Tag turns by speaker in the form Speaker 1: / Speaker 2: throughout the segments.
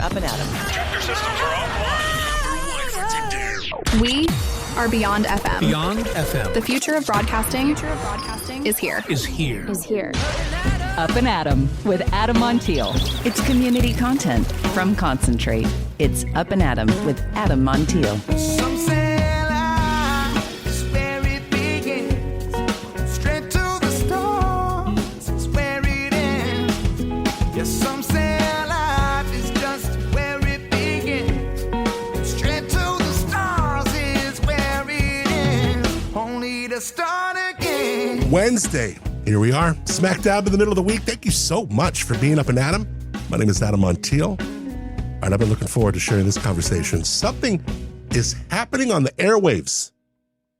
Speaker 1: Up and Adam.
Speaker 2: Tractor systems are offline.
Speaker 3: We are Beyond FM.
Speaker 4: Beyond FM.
Speaker 3: The future of broadcasting is here.
Speaker 1: Up and Adam with Adam Montiel. It's community content from Concentrate. It's Up and Adam with Adam Montiel.
Speaker 5: Some say life is where it begins. Straight to the stars is where it ends. Yes, some say life is just where it begins. Straight to the stars is where it ends. Only to start again.
Speaker 6: Wednesday. Here we are, smack dab in the middle of the week. Thank you so much for being Up and Adam. My name is Adam Montiel, and I've been looking forward to sharing this conversation. Something is happening on the airwaves.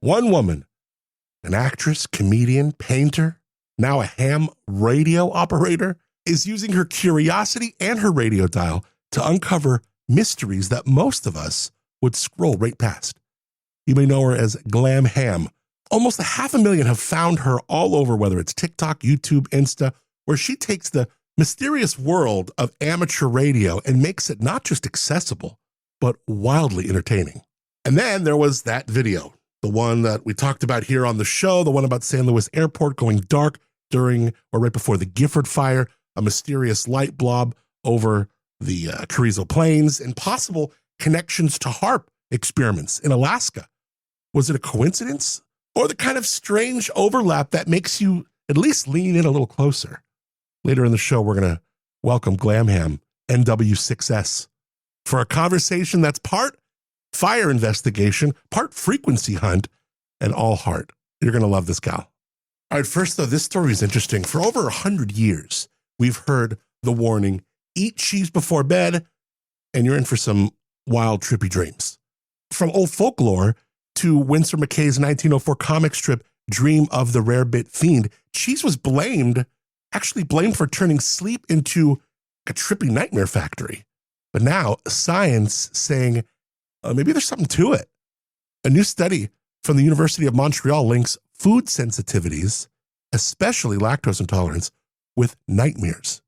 Speaker 6: One woman, an actress, comedian, painter, now a ham radio operator, is using her curiosity and her radio dial to uncover mysteries that most of us would scroll right past. You may know her as Glam Ham. Almost 500,000 have found her all over, whether it's TikTok, YouTube, Insta, where she takes the mysterious world of amateur radio and makes it not just accessible, but wildly entertaining. And then there was that video, the one that we talked about here on the show, the one about San Luis Airport going dark during or right before the Gifford Fire, a mysterious light blob over the Carrizo Plains, and possible connections to HAARP experiments in Alaska. Was it a coincidence? Or the kind of strange overlap that makes you at least lean in a little closer? Later in the show, we're going to welcome Glam Ham, NW6S, for a conversation that's part fire investigation, part frequency hunt, and all heart. You're going to love this gal. All right, first though, this story is interesting. For over 100 years, we've heard the warning, eat cheese before bed, and you're in for some wild, trippy dreams. From old folklore to Winsor McCay's 1904 comic strip, Dream of the Rarebit Fiend, cheese was actually blamed for turning sleep into a trippy nightmare factory. But now, science saying, maybe there's something to it. A new study from the University of Montreal links food sensitivities, especially lactose intolerance, with nightmares.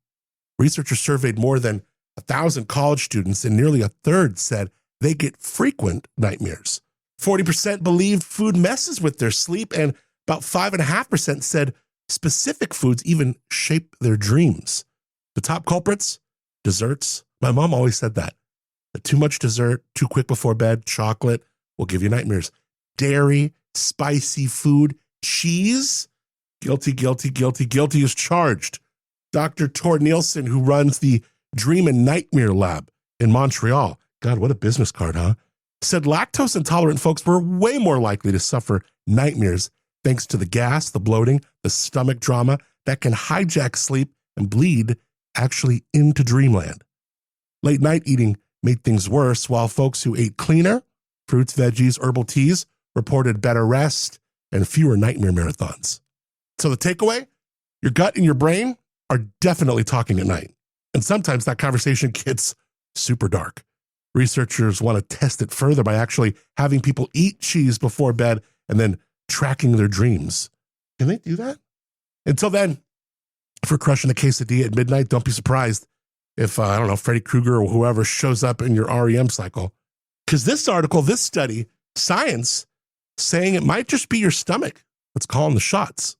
Speaker 6: Researchers surveyed more than 1,000 college students, and nearly a third said they get frequent nightmares. 40% believed food messes with their sleep, and about 5.5% said specific foods even shape their dreams. The top culprits? Desserts. My mom always said that. Too much dessert, too quick before bed, chocolate will give you nightmares. Dairy, spicy food, cheese. Guilty is charged. Dr. Tor Nielsen, who runs the Dream and Nightmare Lab in Montreal. God, what a business card, huh? Said lactose intolerant folks were way more likely to suffer nightmares thanks to the gas, the bloating, the stomach drama that can hijack sleep and bleed actually into dreamland. Late night eating made things worse, while folks who ate cleaner, fruits, veggies, herbal teas, reported better rest and fewer nightmare marathons. So the takeaway? Your gut and your brain are definitely talking at night. And sometimes that conversation gets super dark. Researchers want to test it further by actually having people eat cheese before bed and then tracking their dreams. Can they do that? Until then, if we're crushing a quesadilla at midnight, don't be surprised if, Freddy Krueger or whoever shows up in your REM cycle. Because this article, this study, science, saying it might just be your stomach that's calling the shots.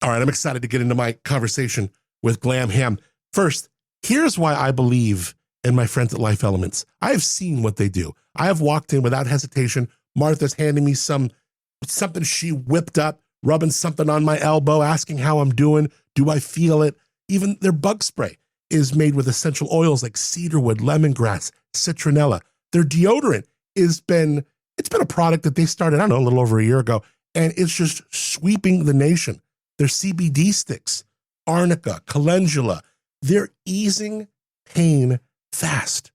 Speaker 6: All right, I'm excited to get into my conversation with Glam Ham. First, here's why I believe and my friends at Life Elements. I have seen what they do. I have walked in without hesitation. Martha's handing me something she whipped up, rubbing something on my elbow, asking how I'm doing. Do I feel it? Even their bug spray is made with essential oils like cedarwood, lemongrass, citronella. Their deodorant it's been a product that they started, a little over a year ago, and it's just sweeping the nation. Their CBD sticks, arnica, calendula, they're easing pain fast.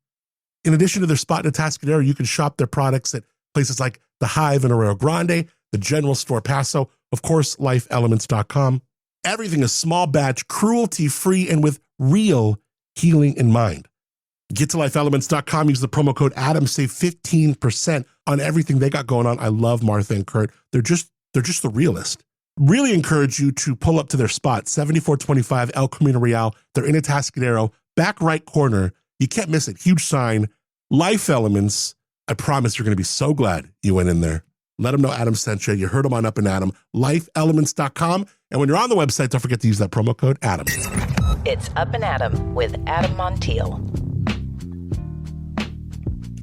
Speaker 6: In addition to their spot in Atascadero, you can shop their products at places like The Hive in Arroyo Grande, the General Store Paso, of course, lifeelements.com. Everything is small batch, cruelty-free, and with real healing in mind. Get to lifeelements.com, use the promo code Adam, save 15% on everything they got going on. I love Martha and Kurt. They're just the realest. Really encourage you to pull up to their spot, 7425 El Camino Real. They're in Atascadero, back right corner. You can't miss it. Huge sign, Life Elements. I promise you're going to be so glad you went in there. Let them know Adam sent you. You heard them on Up and Adam, lifeelements.com. And when you're on the website, don't forget to use that promo code Adam.
Speaker 1: It's Up and Adam with Adam Montiel.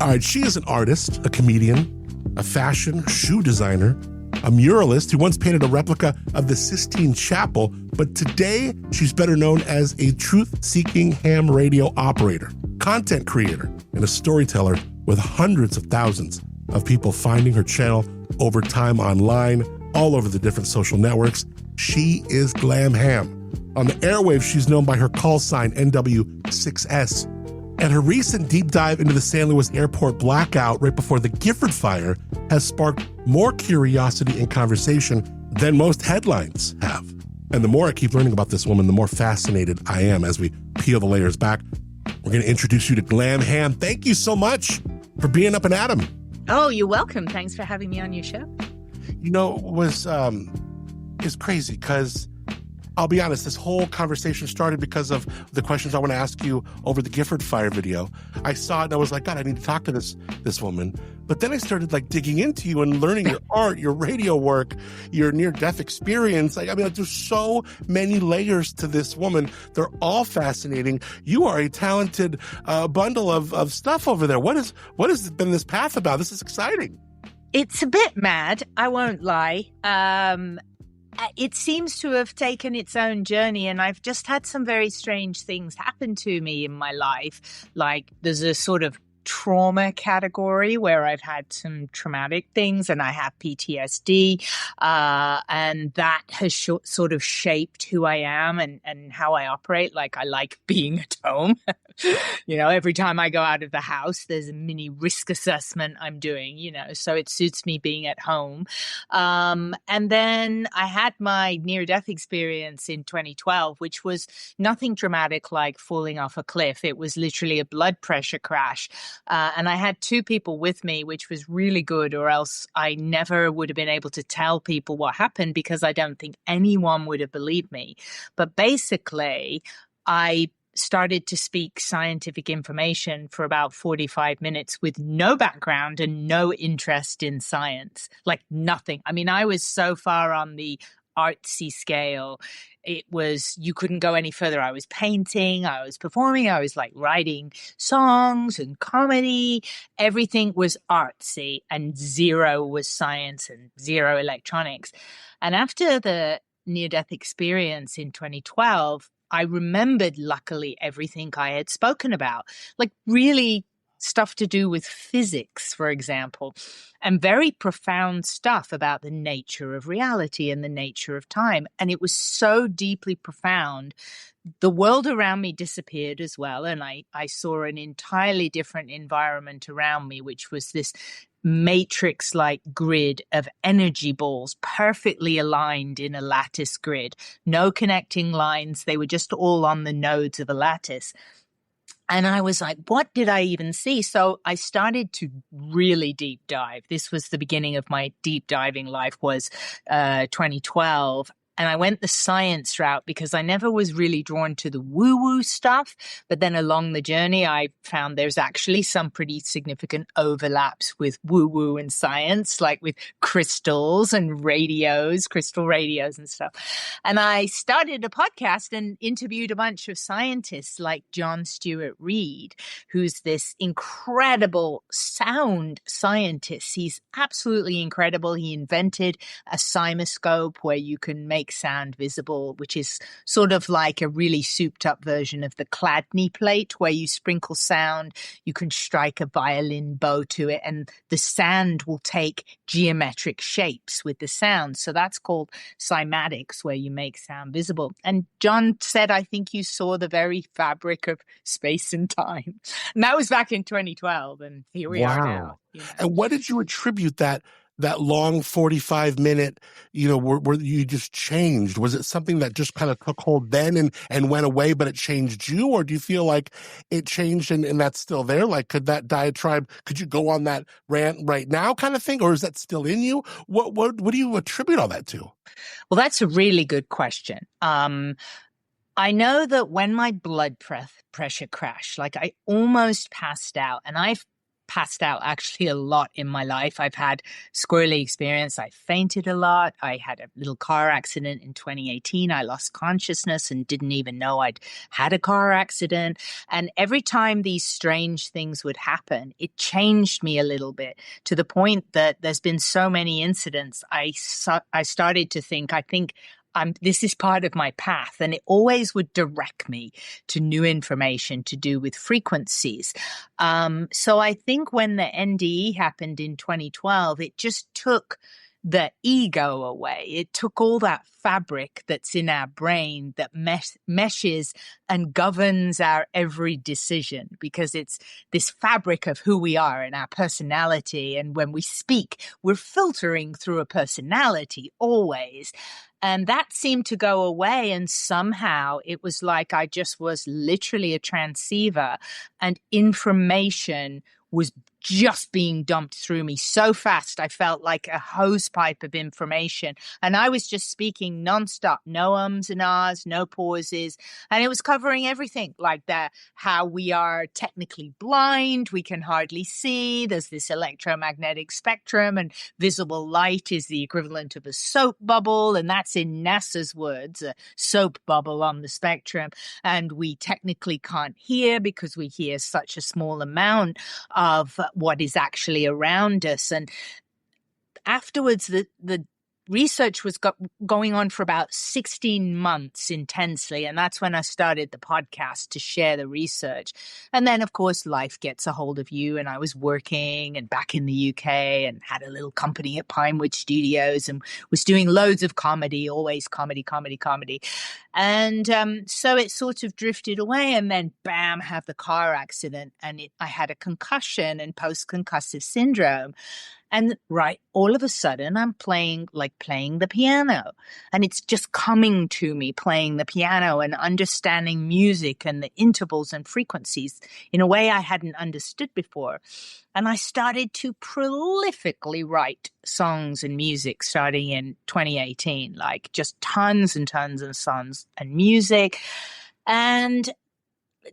Speaker 6: All right, she is an artist, a comedian, a fashion shoe designer, a muralist who once painted a replica of the Sistine Chapel, but today she's better known as a truth-seeking ham radio operator, content creator, and a storyteller with hundreds of thousands of people finding her channel over time online, all over the different social networks. She is Glam Ham. On the airwaves, she's known by her call sign NW6S. And her recent deep dive into the San Luis airport blackout right before the Gifford Fire has sparked more curiosity and conversation than most headlines have. And the more I keep learning about this woman, the more fascinated I am as we peel the layers back. We're going to introduce you to Glam Ham. Thank you so much for being Up and Adam.
Speaker 2: Oh, you're welcome. Thanks for having me on your show.
Speaker 6: You know, it's crazy because I'll be honest, this whole conversation started because of the questions I want to ask you over the Gifford Fire video. I saw it and I was like, God, I need to talk to this woman. But then I started digging into you and learning your art, your radio work, your near-death experience. There's so many layers to this woman. They're all fascinating. You are a talented bundle of stuff over there. What has been this path about? This is exciting.
Speaker 2: It's a bit mad, I won't lie. It seems to have taken its own journey, and I've just had some very strange things happen to me in my life. Like there's a sort of trauma category where I've had some traumatic things and I have PTSD, and that has sort of shaped who I am and how I operate. Like I like being at home. Every time I go out of the house, there's a mini risk assessment I'm doing, so it suits me being at home. And then I had my near-death experience in 2012, which was nothing dramatic like falling off a cliff. It was literally a blood pressure crash. And I had two people with me, which was really good, or else I never would have been able to tell people what happened because I don't think anyone would have believed me. But basically, I started to speak scientific information for about 45 minutes with no background and no interest in science, like nothing. I was so far on the artsy scale. You couldn't go any further. I was painting, I was performing, I was writing songs and comedy. Everything was artsy and zero was science and zero electronics. And after the near-death experience in 2012, I remembered, luckily, everything I had spoken about, really stuff to do with physics, for example, and very profound stuff about the nature of reality and the nature of time. And it was so deeply profound. The world around me disappeared as well. And I saw an entirely different environment around me, which was this matrix-like grid of energy balls perfectly aligned in a lattice grid. No connecting lines. They were just all on the nodes of a lattice. And I was like, what did I even see? So I started to really deep dive. This was the beginning of my deep diving life, was 2012. And I went the science route because I never was really drawn to the woo-woo stuff. But then along the journey, I found there's actually some pretty significant overlaps with woo-woo and science, like with crystals and crystal radios and stuff. And I started a podcast and interviewed a bunch of scientists like John Stewart Reed, who's this incredible sound scientist. He's absolutely incredible. He invented a cymoscope where you can make sound visible, which is sort of like a really souped up version of the Chladni plate where you sprinkle sound. You can strike a violin bow to it and the sand will take geometric shapes with the sound. So that's called cymatics, where you make sound visible. And John said, I think you saw the very fabric of space and time. And that was back in 2012. And here we are now.
Speaker 6: And what did you attribute that long 45-minute, where you just changed? Was it something that just kind of took hold then and went away, but it changed you? Or do you feel like it changed and that's still there? Could that diatribe, could you go on that rant right now kind of thing? Or is that still in you? What do you attribute all that to?
Speaker 2: Well, that's a really good question. I know that when my blood pressure crashed, like I almost passed out, and I've passed out actually a lot in my life. I've had squirrely experience. I fainted a lot. I had a little car accident in 2018. I lost consciousness and didn't even know I'd had a car accident. And every time these strange things would happen, it changed me a little bit, to the point that there's been so many incidents. I started to think, this is part of my path, and it always would direct me to new information to do with frequencies. So I think when the NDE happened in 2012, it just took the ego away. It took all that fabric that's in our brain that meshes and governs our every decision, because it's this fabric of who we are and our personality. And when we speak, we're filtering through a personality always. And that seemed to go away. And somehow it was like I just was literally a transceiver, and information was just being dumped through me so fast. I felt like a hose pipe of information, and I was just speaking nonstop, no ums and ahs, no pauses. And it was covering everything, like that, how we are technically blind. We can hardly see. There's this electromagnetic spectrum, and visible light is the equivalent of a soap bubble. And that's in NASA's words, a soap bubble on the spectrum. And we technically can't hear because we hear such a small amount of what is actually around us. And afterwards, the research was going on for about 16 months intensely. And that's when I started the podcast to share the research. And then, of course, life gets a hold of you. And I was working and back in the UK and had a little company at Pinewood Studios and was doing loads of comedy, always comedy. And so it sort of drifted away, and then bam, have the car accident. And I had a concussion and post-concussive syndrome. And right, all of a sudden, I'm playing the piano, and it's just coming to me, playing the piano and understanding music and the intervals and frequencies in a way I hadn't understood before. And I started to prolifically write songs and music starting in 2018, like just tons and tons of songs and music, and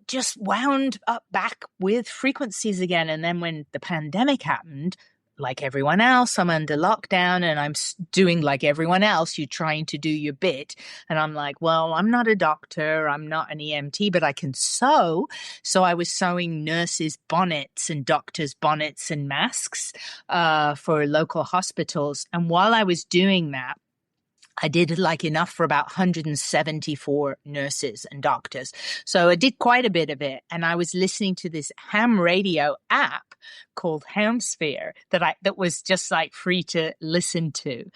Speaker 2: just wound up back with frequencies again. And then when the pandemic happened, like everyone else, I'm under lockdown, and I'm doing like everyone else. You're trying to do your bit. And I'm like, well, I'm not a doctor. I'm not an EMT, but I can sew. So I was sewing nurses' bonnets and doctors' bonnets and masks for local hospitals. And while I was doing that, I did like enough for about 174 nurses and doctors. So I did quite a bit of it. And I was listening to this ham radio app called Hamsphere that was just like free to listen to.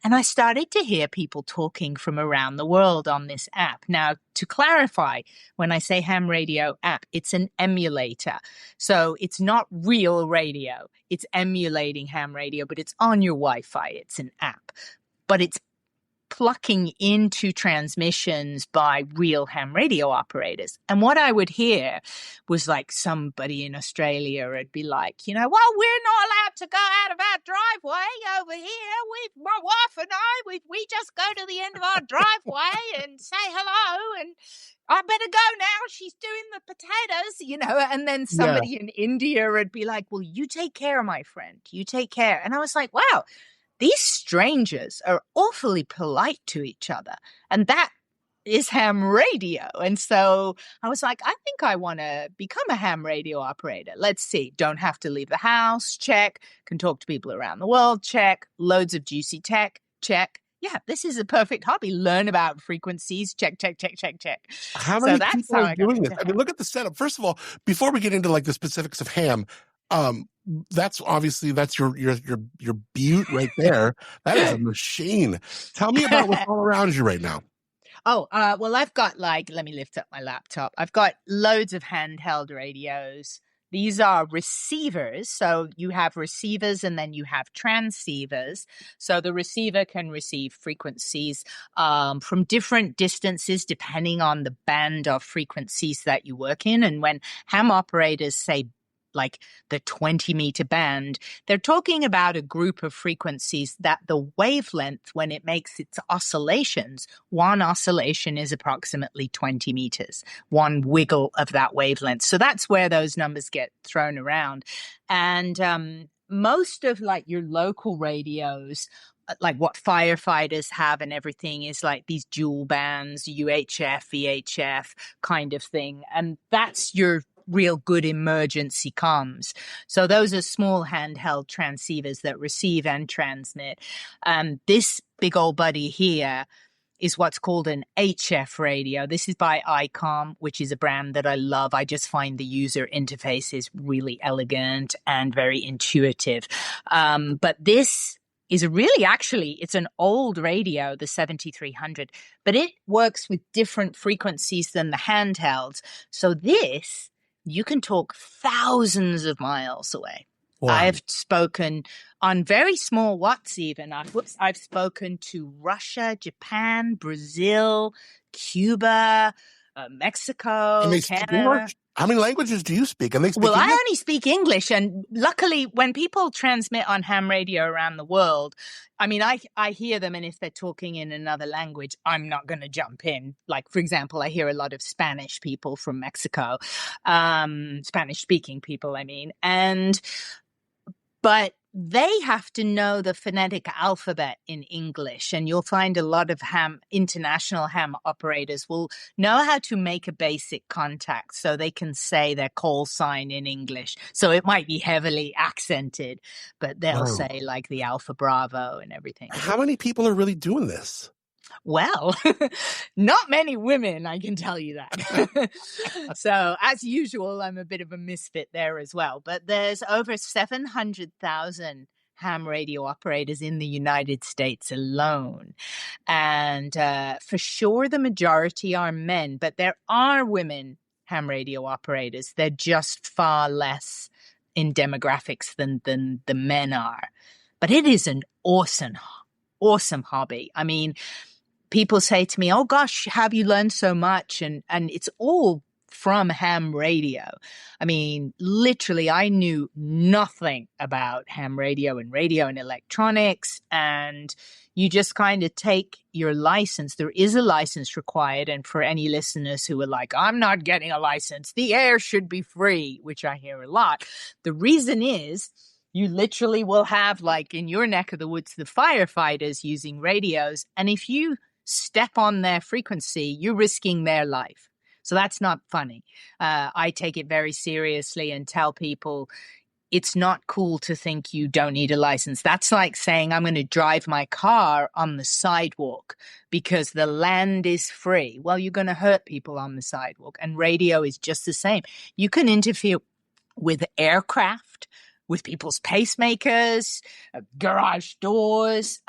Speaker 2: And I started to hear people talking from around the world on this app. Now, to clarify, when I say ham radio app, it's an emulator. So it's not real radio. It's emulating ham radio, but it's on your Wi-Fi. It's an app. But it's plucking into transmissions by real ham radio operators. And what I would hear was like somebody in Australia would be like, well, we're not allowed to go out of our driveway over here. My wife and I, we just go to the end of our driveway and say hello, and I better go now. She's doing the potatoes, and then somebody in India would be like, well, you take care, my friend. You take care. And I was like, wow, these strangers are awfully polite to each other. And that is ham radio. And so I was like, I think I want to become a ham radio operator. Let's see. Don't have to leave the house. Check. Can talk to people around the world. Check. Loads of juicy tech. Check. Yeah, this is a perfect hobby. Learn about frequencies. Check.
Speaker 6: How many people are doing this? I mean, look at the setup. First of all, before we get into like the specifics of ham, that's your butte right there. That is a machine. Tell me about what's all around you right now.
Speaker 2: Oh, well, I've got let me lift up my laptop. I've got loads of handheld radios. These are receivers. So you have receivers and then you have transceivers. So the receiver can receive frequencies from different distances depending on the band of frequencies that you work in. And when ham operators say like the 20-meter band, they're talking about a group of frequencies that the wavelength, when it makes its oscillations, one oscillation is approximately 20 meters, one wiggle of that wavelength. So that's where those numbers get thrown around. And most of like your local radios, like what firefighters have and everything, is like these dual bands, UHF, VHF kind of thing. And that's your real good emergency comms. So those are small handheld transceivers that receive and transmit. This big old buddy here is what's called an HF radio. This is by ICOM, which is a brand that I love. I just find the user interface is really elegant and very intuitive. But this is it's an old radio, the 7300, but it works with different frequencies than the handhelds. So this, you can talk thousands of miles away. Wow. I've spoken on very small watts even. I've spoken to Russia, Japan, Brazil, Cuba, Mexico, Canada.
Speaker 6: How many languages do you speak? And they speak
Speaker 2: English?
Speaker 6: I
Speaker 2: only speak English. And luckily, when people transmit on ham radio around the world, I mean, I hear them. And if they're talking in another language, I'm not going to jump in. Like, for example, I hear a lot of Spanish people from Mexico, Spanish-speaking people, I mean. But they have to know the phonetic alphabet in English, and you'll find a lot of international ham operators will know how to make a basic contact so they can say their call sign in English. So it might be heavily accented, but they'll say like the Alpha Bravo and everything.
Speaker 6: How many people are really doing this?
Speaker 2: Well, not many women, I can tell you that. So, as usual, I'm a bit of a misfit there as well. But there's over 700,000 ham radio operators in the United States alone. And for sure, the majority are men, but there are women ham radio operators. They're just far less in demographics than the men are. But it is an awesome hobby. I mean, people say to me, oh gosh, have you learned so much? And it's all from ham radio. I mean, literally, I knew nothing about ham radio and electronics. And you just kind of take your license. There is a license required. And for any listeners who are like, I'm not getting a license, the air should be free, which I hear a lot. The reason is, you literally will have, like in your neck of the woods, the firefighters using radios. And if you step on their frequency, you're risking their life. So that's not funny. I take it very seriously and tell people it's not cool to think you don't need a license. That's like saying I'm going to drive my car on the sidewalk because the land is free. Well, you're going to hurt people on the sidewalk. And radio is just the same. You can interfere with aircraft, with people's pacemakers, garage doors,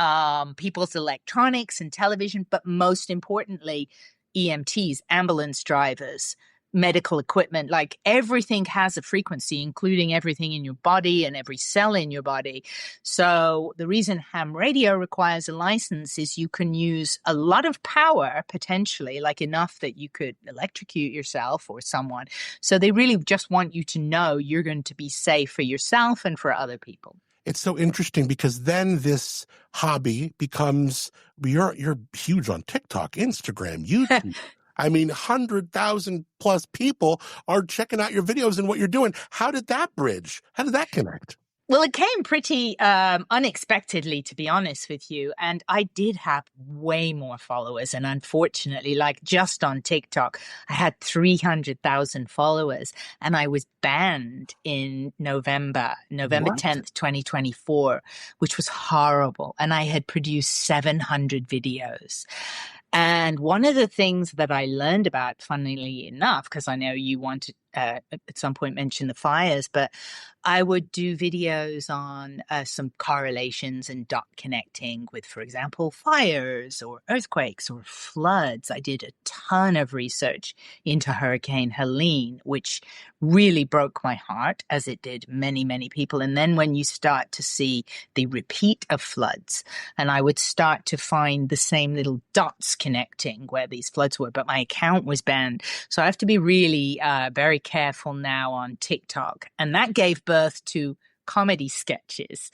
Speaker 2: people's electronics and television, but most importantly, EMTs, ambulance drivers, medical equipment, like everything has a frequency, including everything in your body and every cell in your body. So the reason ham radio requires a license is you can use a lot of power, potentially, like enough that you could electrocute yourself or someone. So they really just want you to know you're going to be safe for yourself and for other people.
Speaker 6: It's so interesting because then this hobby becomes, you're huge on TikTok, Instagram, YouTube. I mean, 100,000 plus people are checking out your videos and what you're doing. How did that bridge? How did that connect?
Speaker 2: Well, it came pretty unexpectedly, to be honest with you. And I did have way more followers. And unfortunately, like just on TikTok, I had 300,000 followers. And I was banned in November 10th, 2024, which was horrible. And I had produced 700 videos. And one of the things that I learned about, funnily enough, because I know you want to at some point mention the fires, but I would do videos on some correlations and dot connecting with, for example, fires or earthquakes or floods. I did a ton of research into Hurricane Helene, which really broke my heart, as it did many, many people. And then when you start to see the repeat of floods, and I would start to find the same little dots connecting where these floods were, but my account was banned. So I have to be really very careful now on TikTok. And that gave birth to comedy sketches,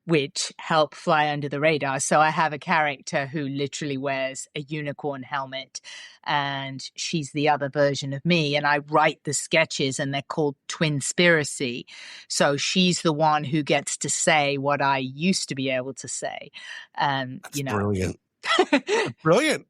Speaker 2: which help fly under the radar. So I have a character who literally wears a unicorn helmet, and she's the other version of me. And I write the sketches, and they're called Twinspiracy. So she's the one who gets to say what I used to be able to say.
Speaker 6: That's brilliant. Brilliant.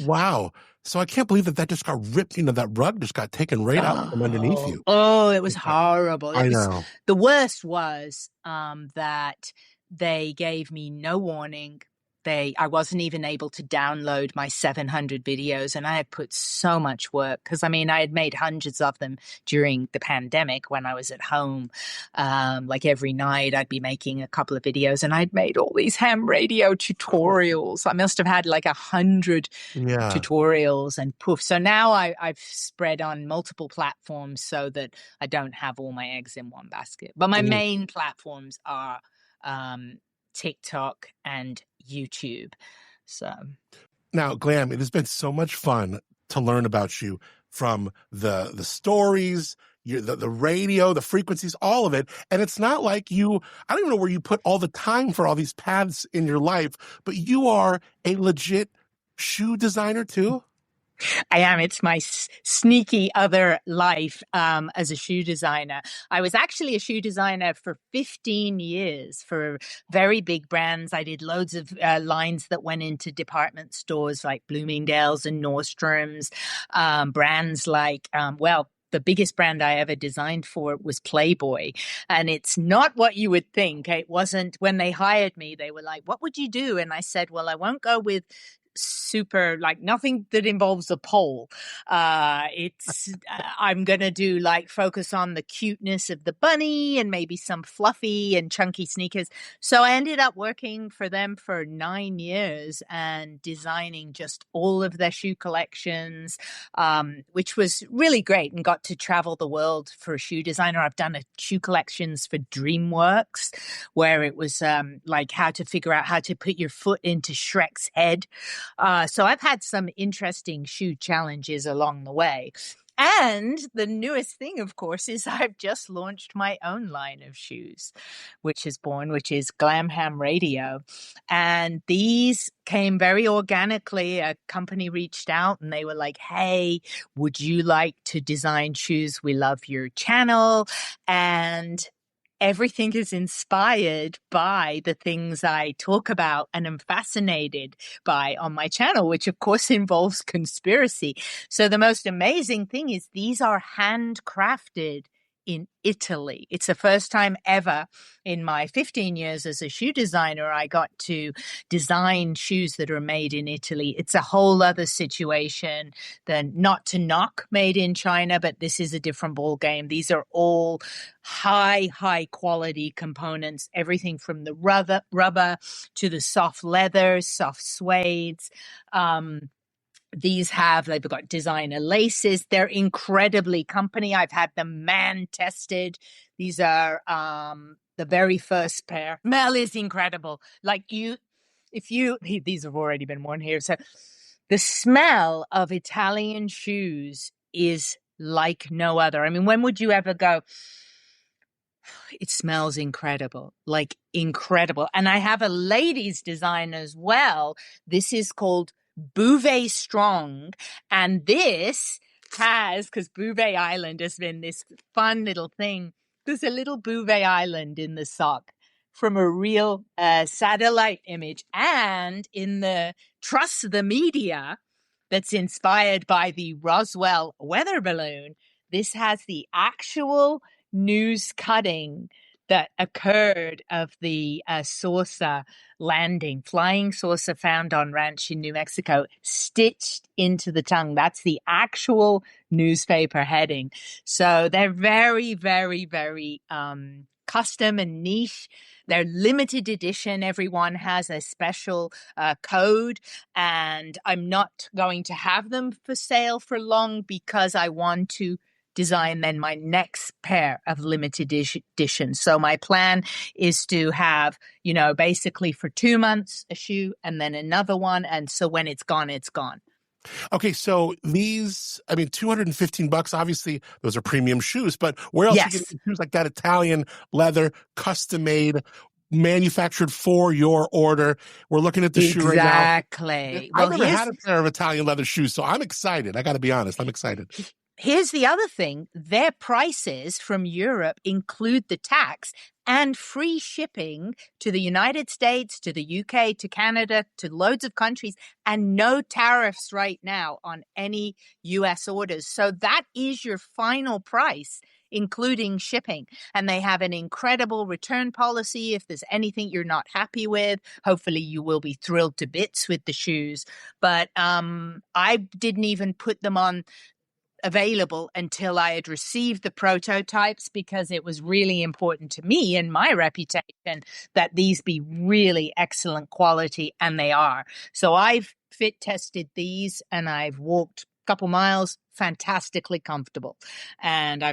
Speaker 6: Wow. So I can't believe that just got ripped, that rug just got taken right out from underneath you.
Speaker 2: Oh, it was horrible.
Speaker 6: I know.
Speaker 2: The worst was that they gave me no warning. I wasn't even able to download my 700 videos, and I had put so much work because, I had made hundreds of them during the pandemic when I was at home. Like every night I'd be making a couple of videos, and I'd made all these ham radio tutorials. I must have had like 100 tutorials, and poof. So now I've spread on multiple platforms so that I don't have all my eggs in one basket. But my main platforms are TikTok and YouTube. So
Speaker 6: now, Glam, it has been so much fun to learn about you, from the stories, the radio, the frequencies, all of it. And it's not like I don't even know where you put all the time for all these paths in your life, but you are a legit shoe designer too.
Speaker 2: I am. It's my sneaky other life as a shoe designer. I was actually a shoe designer for 15 years for very big brands. I did loads of lines that went into department stores like Bloomingdale's and Nordstrom's, brands like, the biggest brand I ever designed for was Playboy. And it's not what you would think. It wasn't, when they hired me, they were like, what would you do? And I said, well, I won't go with super, like, nothing that involves a pole. I'm gonna do focus on the cuteness of the bunny and maybe some fluffy and chunky sneakers. So I ended up working for them for 9 years and designing just all of their shoe collections, which was really great, and got to travel the world for a shoe designer. I've done shoe collections for DreamWorks, where it was how to figure out how to put your foot into Shrek's head. So I've had some interesting shoe challenges along the way. And the newest thing, of course, is I've just launched my own line of shoes, which is Glam Ham Radio. And these came very organically. A company reached out and they were like, hey, would you like to design shoes? We love your channel. And everything is inspired by the things I talk about and am fascinated by on my channel, which of course involves conspiracy. So the most amazing thing is these are handcrafted in Italy. It's the first time ever in my 15 years as a shoe designer I got to design shoes that are made in Italy. It's a whole other situation than, not to knock made in China, but this is a different ball game. These are all high quality components, everything from the rubber to the soft leather, soft suedes. They've got designer laces. They're incredibly company. I've had them man tested. These are the very first pair. Smell is incredible. These have already been worn here. So the smell of Italian shoes is like no other. I mean, when would you ever go, it smells incredible, like incredible. And I have a ladies design as well. This is called Bouvet Strong. And this has, because Bouvet Island has been this fun little thing. There's a little Bouvet Island in the sock from a real satellite image. And in the Trust the Media that's inspired by the Roswell weather balloon, this has the actual news cutting that occurred of the saucer landing, flying saucer found on ranch in New Mexico, stitched into the tongue. That's the actual newspaper heading. So they're very, very, very custom and niche. They're limited edition. Everyone has a special code, and I'm not going to have them for sale for long because I want to design then my next pair of limited editions. So my plan is to have, basically for 2 months a shoe and then another one. And so when it's gone, it's gone.
Speaker 6: Okay, so these, $215, obviously those are premium shoes, but where else
Speaker 2: Yes.
Speaker 6: you get shoes like that Italian leather, custom made, manufactured for your order? We're looking at the shoe right now.
Speaker 2: Exactly.
Speaker 6: I've never had a pair of Italian leather shoes, so I'm excited. I got to be honest, I'm excited.
Speaker 2: Here's the other thing. Their prices from Europe include the tax and free shipping to the United States, to the UK, to Canada, to loads of countries, and no tariffs right now on any US orders. So that is your final price, including shipping. And they have an incredible return policy. If there's anything you're not happy with, hopefully you will be thrilled to bits with the shoes. But I didn't even put them on available until I had received the prototypes, because it was really important to me and my reputation that these be really excellent quality, and they are. So I've fit tested these and I've walked a couple miles, fantastically comfortable. And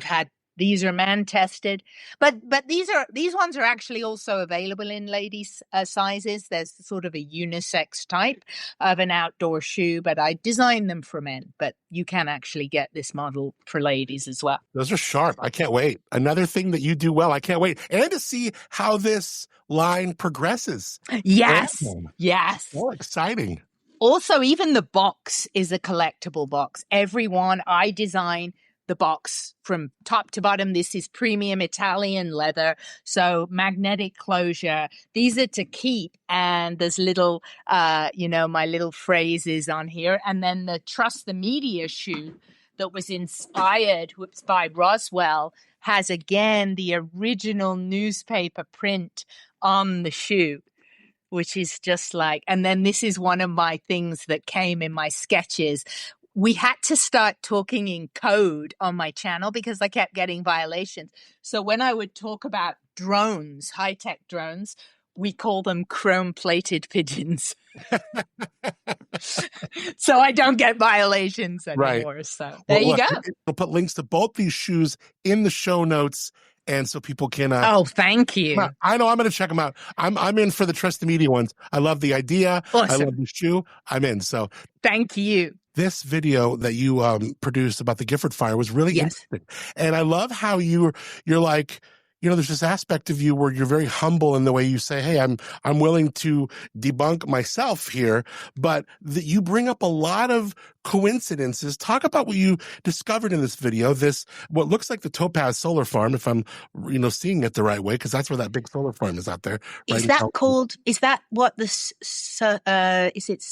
Speaker 2: these are man tested, but these ones are actually also available in ladies' sizes. There's sort of a unisex type of an outdoor shoe, but I designed them for men. But you can actually get this model for ladies as well.
Speaker 6: Those are sharp. I can't wait. Another thing that you do well. I can't wait. And to see how this line progresses.
Speaker 2: Yes.
Speaker 6: Awesome.
Speaker 2: Yes.
Speaker 6: So exciting.
Speaker 2: Also, even the box is a collectible box. Every one I design the box from top to bottom. This is premium Italian leather, so magnetic closure. These are to keep, and there's little, my little phrases on here. And then the Trust the Media shoe that was inspired by Roswell has, again, the original newspaper print on the shoe, which is just like, and then this is one of my things that came in my sketches. We had to start talking in code on my channel because I kept getting violations. So when I would talk about drones, high-tech drones, we call them chrome-plated pigeons. So I don't get violations anymore. Right. So there you go.
Speaker 6: We'll put links to both these shoes in the show notes, and so people can.
Speaker 2: Thank you.
Speaker 6: I know I'm going to check them out. I'm in for the Trust the Media ones. I love the idea.
Speaker 2: Awesome.
Speaker 6: I love the shoe. I'm in. So
Speaker 2: thank you.
Speaker 6: This video that you produced about the Gifford Fire was really interesting, and I love how you're like, there's this aspect of you where you're very humble in the way you say, "Hey, I'm willing to debunk myself here," but you bring up a lot of coincidences. Talk about what you discovered in this video. This what looks like the Topaz Solar Farm, if I'm seeing it the right way, because that's where that big solar farm is out there. Right?
Speaker 2: Is that called? Is that what this? Is it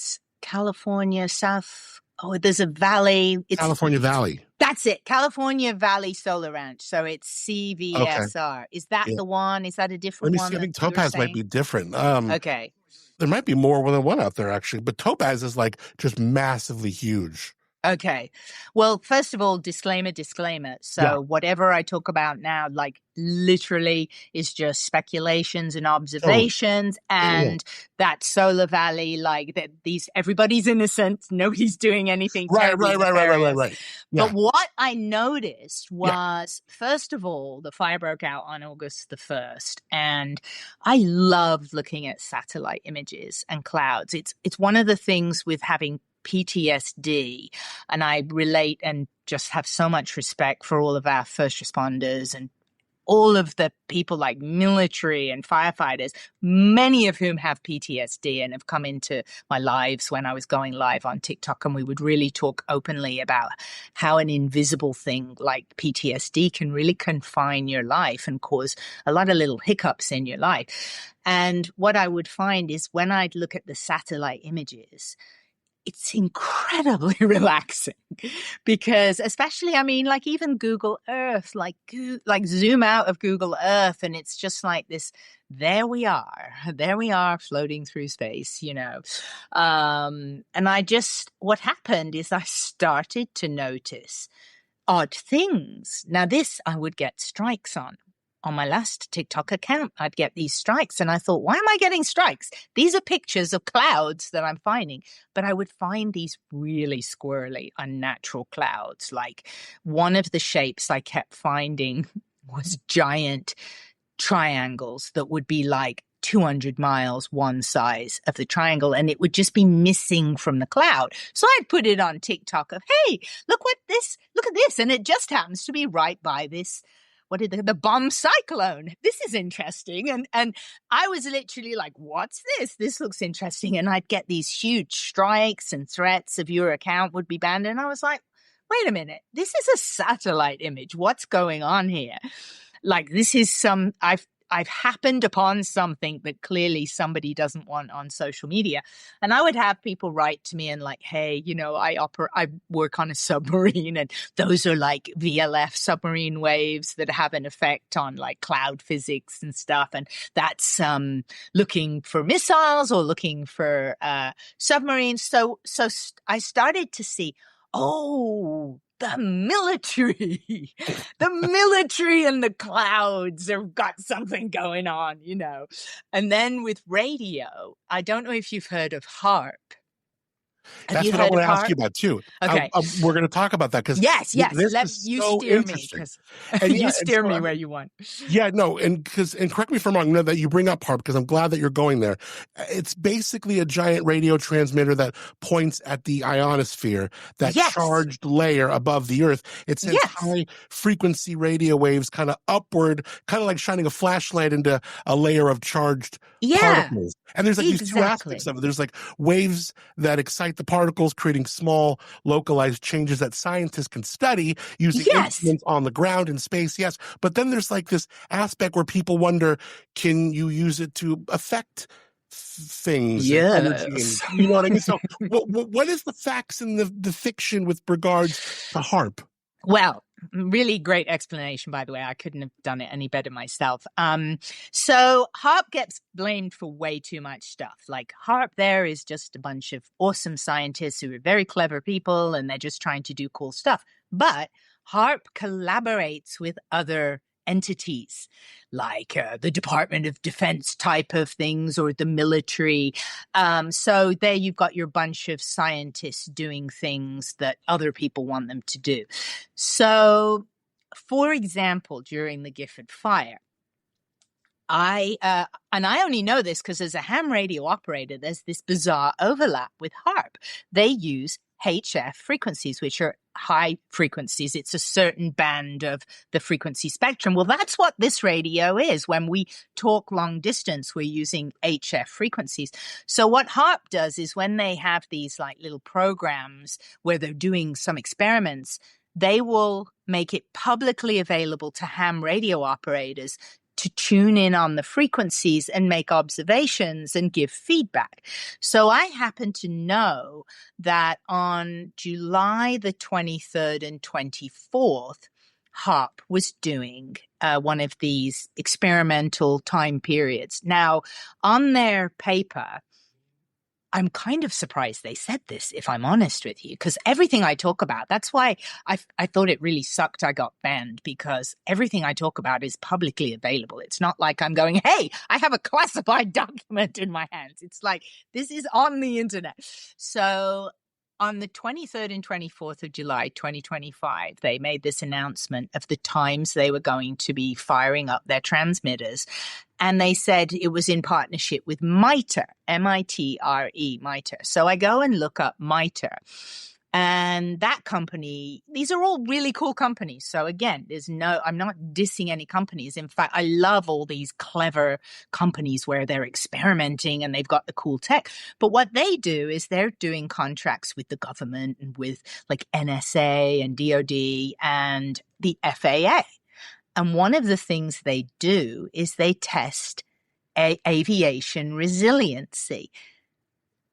Speaker 2: California South? Oh, there's a valley. It's
Speaker 6: California Valley.
Speaker 2: That's it. California Valley Solar Ranch. So it's CVSR. Okay. Is that the one? Is that a different one?
Speaker 6: Let me see. I think Topaz might be different.
Speaker 2: Okay.
Speaker 6: There might be more than one out there, actually. But Topaz is like just massively huge.
Speaker 2: Okay. Well, first of all, disclaimer. So whatever I talk about now, like literally is just speculations and observations, and that Solar Valley, like that everybody's innocent. Nobody's doing anything.
Speaker 6: Right. Yeah.
Speaker 2: But what I noticed was, first of all, the fire broke out on August the 1st. And I love looking at satellite images and clouds. It's one of the things with having PTSD, and I relate and just have so much respect for all of our first responders and all of the people like military and firefighters, many of whom have PTSD and have come into my lives when I was going live on TikTok, and we would really talk openly about how an invisible thing like PTSD can really confine your life and cause a lot of little hiccups in your life. And what I would find is when I'd look at the satellite images, it's incredibly relaxing because especially, I mean, like even Google Earth, like zoom out of Google Earth and it's just like this, there we are floating through space, you know. And what happened is I started to notice odd things. Now this I would get strikes on my last TikTok account. I'd get these strikes and I thought, why am I getting strikes? These are pictures of clouds that I'm finding, but I would find these really squirrely, unnatural clouds. Like one of the shapes I kept finding was giant triangles that would be like 200 miles one size of the triangle, and it would just be missing from the cloud. So I'd put it on TikTok of, hey, look at this. And it just happens to be right by this, the bomb cyclone. This is interesting. And I was literally like, what's this? This looks interesting. And I'd get these huge strikes and threats of your account would be banned. And I was like, wait a minute, this is a satellite image. What's going on here? Like this is I've happened upon something that clearly somebody doesn't want on social media. And I would have people write to me and like, hey, you know, I work on a submarine and those are like VLF submarine waves that have an effect on like cloud physics and stuff. And that's looking for missiles or looking for submarines. So I started to see, oh, the military and the clouds have got something going on, you know. And then with radio, I don't know if you've heard of HARP.
Speaker 6: That's what I want to ask you about too.
Speaker 2: Okay.
Speaker 6: We're going to talk about that because
Speaker 2: yes.
Speaker 6: Let
Speaker 2: you
Speaker 6: so
Speaker 2: steer me because you steer me where you want.
Speaker 6: Yeah, no, and correct me if I'm wrong. No, that you bring up HARP because I'm glad that you're going there. It's basically a giant radio transmitter that points at the ionosphere, that charged layer above the Earth. It sends high frequency radio waves kind of upward, kind of like shining a flashlight into a layer of charged particles. And there's like these two aspects of it. There's like waves that excite the particles, creating small localized changes that scientists can study using instruments on the ground in space. Yes. But then there's like this aspect where people wonder, can you use it to affect things?
Speaker 2: Yes.
Speaker 6: You know what I mean? So what is the facts and the fiction with regards to HARP?
Speaker 2: Well, really great explanation, by the way. I couldn't have done it any better myself. So HARP gets blamed for way too much stuff. Like HARP there is just a bunch of awesome scientists who are very clever people and they're just trying to do cool stuff. But HARP collaborates with other entities like the Department of Defense type of things or the military. So there you've got your bunch of scientists doing things that other people want them to do. So, for example, during the Gifford Fire, and I only know this because as a ham radio operator, there's this bizarre overlap with HARP. They use HF frequencies, which are high frequencies. It's a certain band of the frequency spectrum. Well, that's what this radio is. When we talk long distance, we're using HF frequencies. So what HARP does is when they have these like little programs where they're doing some experiments, they will make it publicly available to ham radio operators to tune in on the frequencies and make observations and give feedback. So I happen to know that on July the 23rd and 24th, HARP was doing one of these experimental time periods. Now, on their paper, I'm kind of surprised they said this, if I'm honest with you, because everything I talk about, that's why I thought it really sucked I got banned, because everything I talk about is publicly available. It's not like I'm going, hey, I have a classified document in my hands. It's like, this is on the internet. So on the 23rd and 24th of July, 2025, they made this announcement of the times they were going to be firing up their transmitters. And they said it was in partnership with MITRE, M-I-T-R-E, MITRE. So I go and look up MITRE. And that company, these are all really cool companies. So again, I'm not dissing any companies. In fact, I love all these clever companies where they're experimenting and they've got the cool tech. But what they do is they're doing contracts with the government and with like NSA and DOD and the FAA. And one of the things they do is they test aviation resiliency.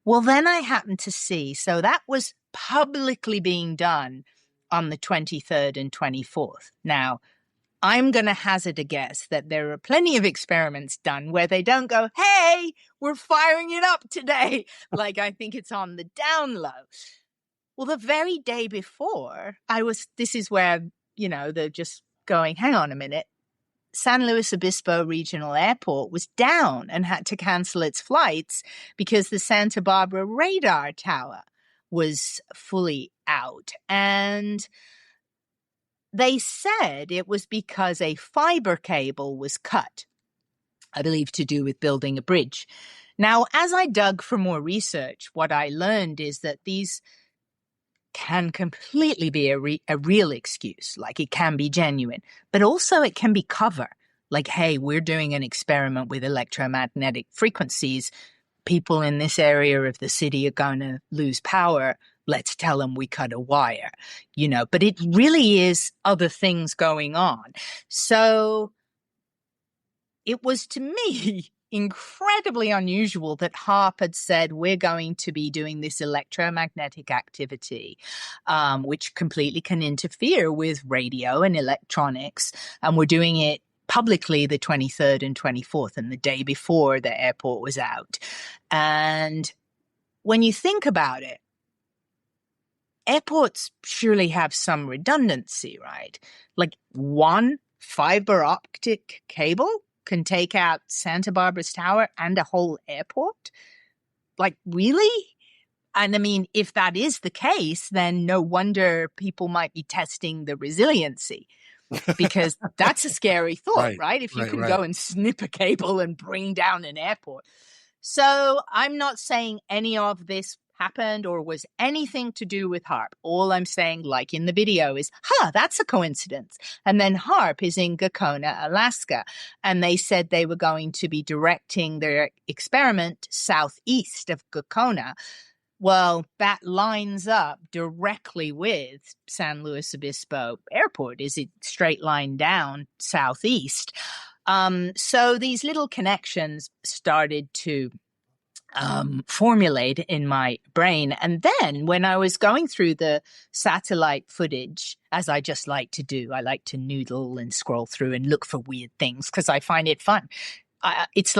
Speaker 2: Well, then I happened to see, so that was publicly being done on the 23rd and 24th. Now, I'm going to hazard a guess that there are plenty of experiments done where they don't go, hey, we're firing it up today. Like, I think it's on the down low. Well, the very day before, this is where, they're just going, hang on a minute. San Luis Obispo Regional Airport was down and had to cancel its flights because the Santa Barbara radar tower was fully out. And they said it was because a fiber cable was cut, I believe to do with building a bridge. Now, as I dug for more research, what I learned is that these can completely be a real excuse, like it can be genuine, but also it can be cover. Like, hey, we're doing an experiment with electromagnetic frequencies. People in this area of the city are going to lose power. Let's tell them we cut a wire, but it really is other things going on. So it was, to me, incredibly unusual that HAARP had said, we're going to be doing this electromagnetic activity, which completely can interfere with radio and electronics. And we're doing it publicly the 23rd and 24th, and the day before the airport was out. And when you think about it, airports surely have some redundancy, right? Like one fiber optic cable can take out Santa Barbara's tower and a whole airport? Like, really? And I mean, if that is the case, then no wonder people might be testing the resiliency, because that's a scary thought, right? If you can go and snip a cable and bring down an airport. So I'm not saying any of this happened or was anything to do with HAARP. All I'm saying, like in the video, is, that's a coincidence. And then HAARP is in Gakona, Alaska. And they said they were going to be directing their experiment southeast of Gakona. Well, that lines up directly with San Luis Obispo Airport. Is it straight line down southeast? So these little connections started to formulate in my brain. And then when I was going through the satellite footage, as I just like to do, I like to noodle and scroll through and look for weird things because I find it fun. It's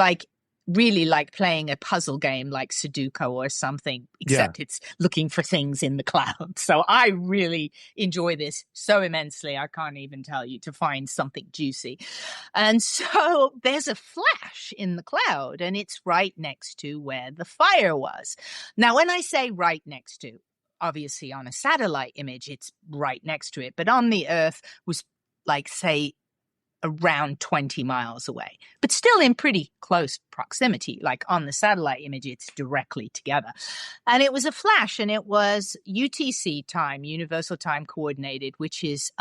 Speaker 2: really like playing a puzzle game like Sudoku or something, except it's looking for things in the cloud. So I really enjoy this so immensely, I can't even tell you, to find something juicy. And so there's a flash in the cloud, and it's right next to where the fire was. Now, when I say right next to, obviously on a satellite image, it's right next to it, but on the Earth was like, say, around 20 miles away, but still in pretty close proximity. Like on the satellite image, it's directly together. And it was a flash, and it was UTC time, Universal Time Coordinated, which is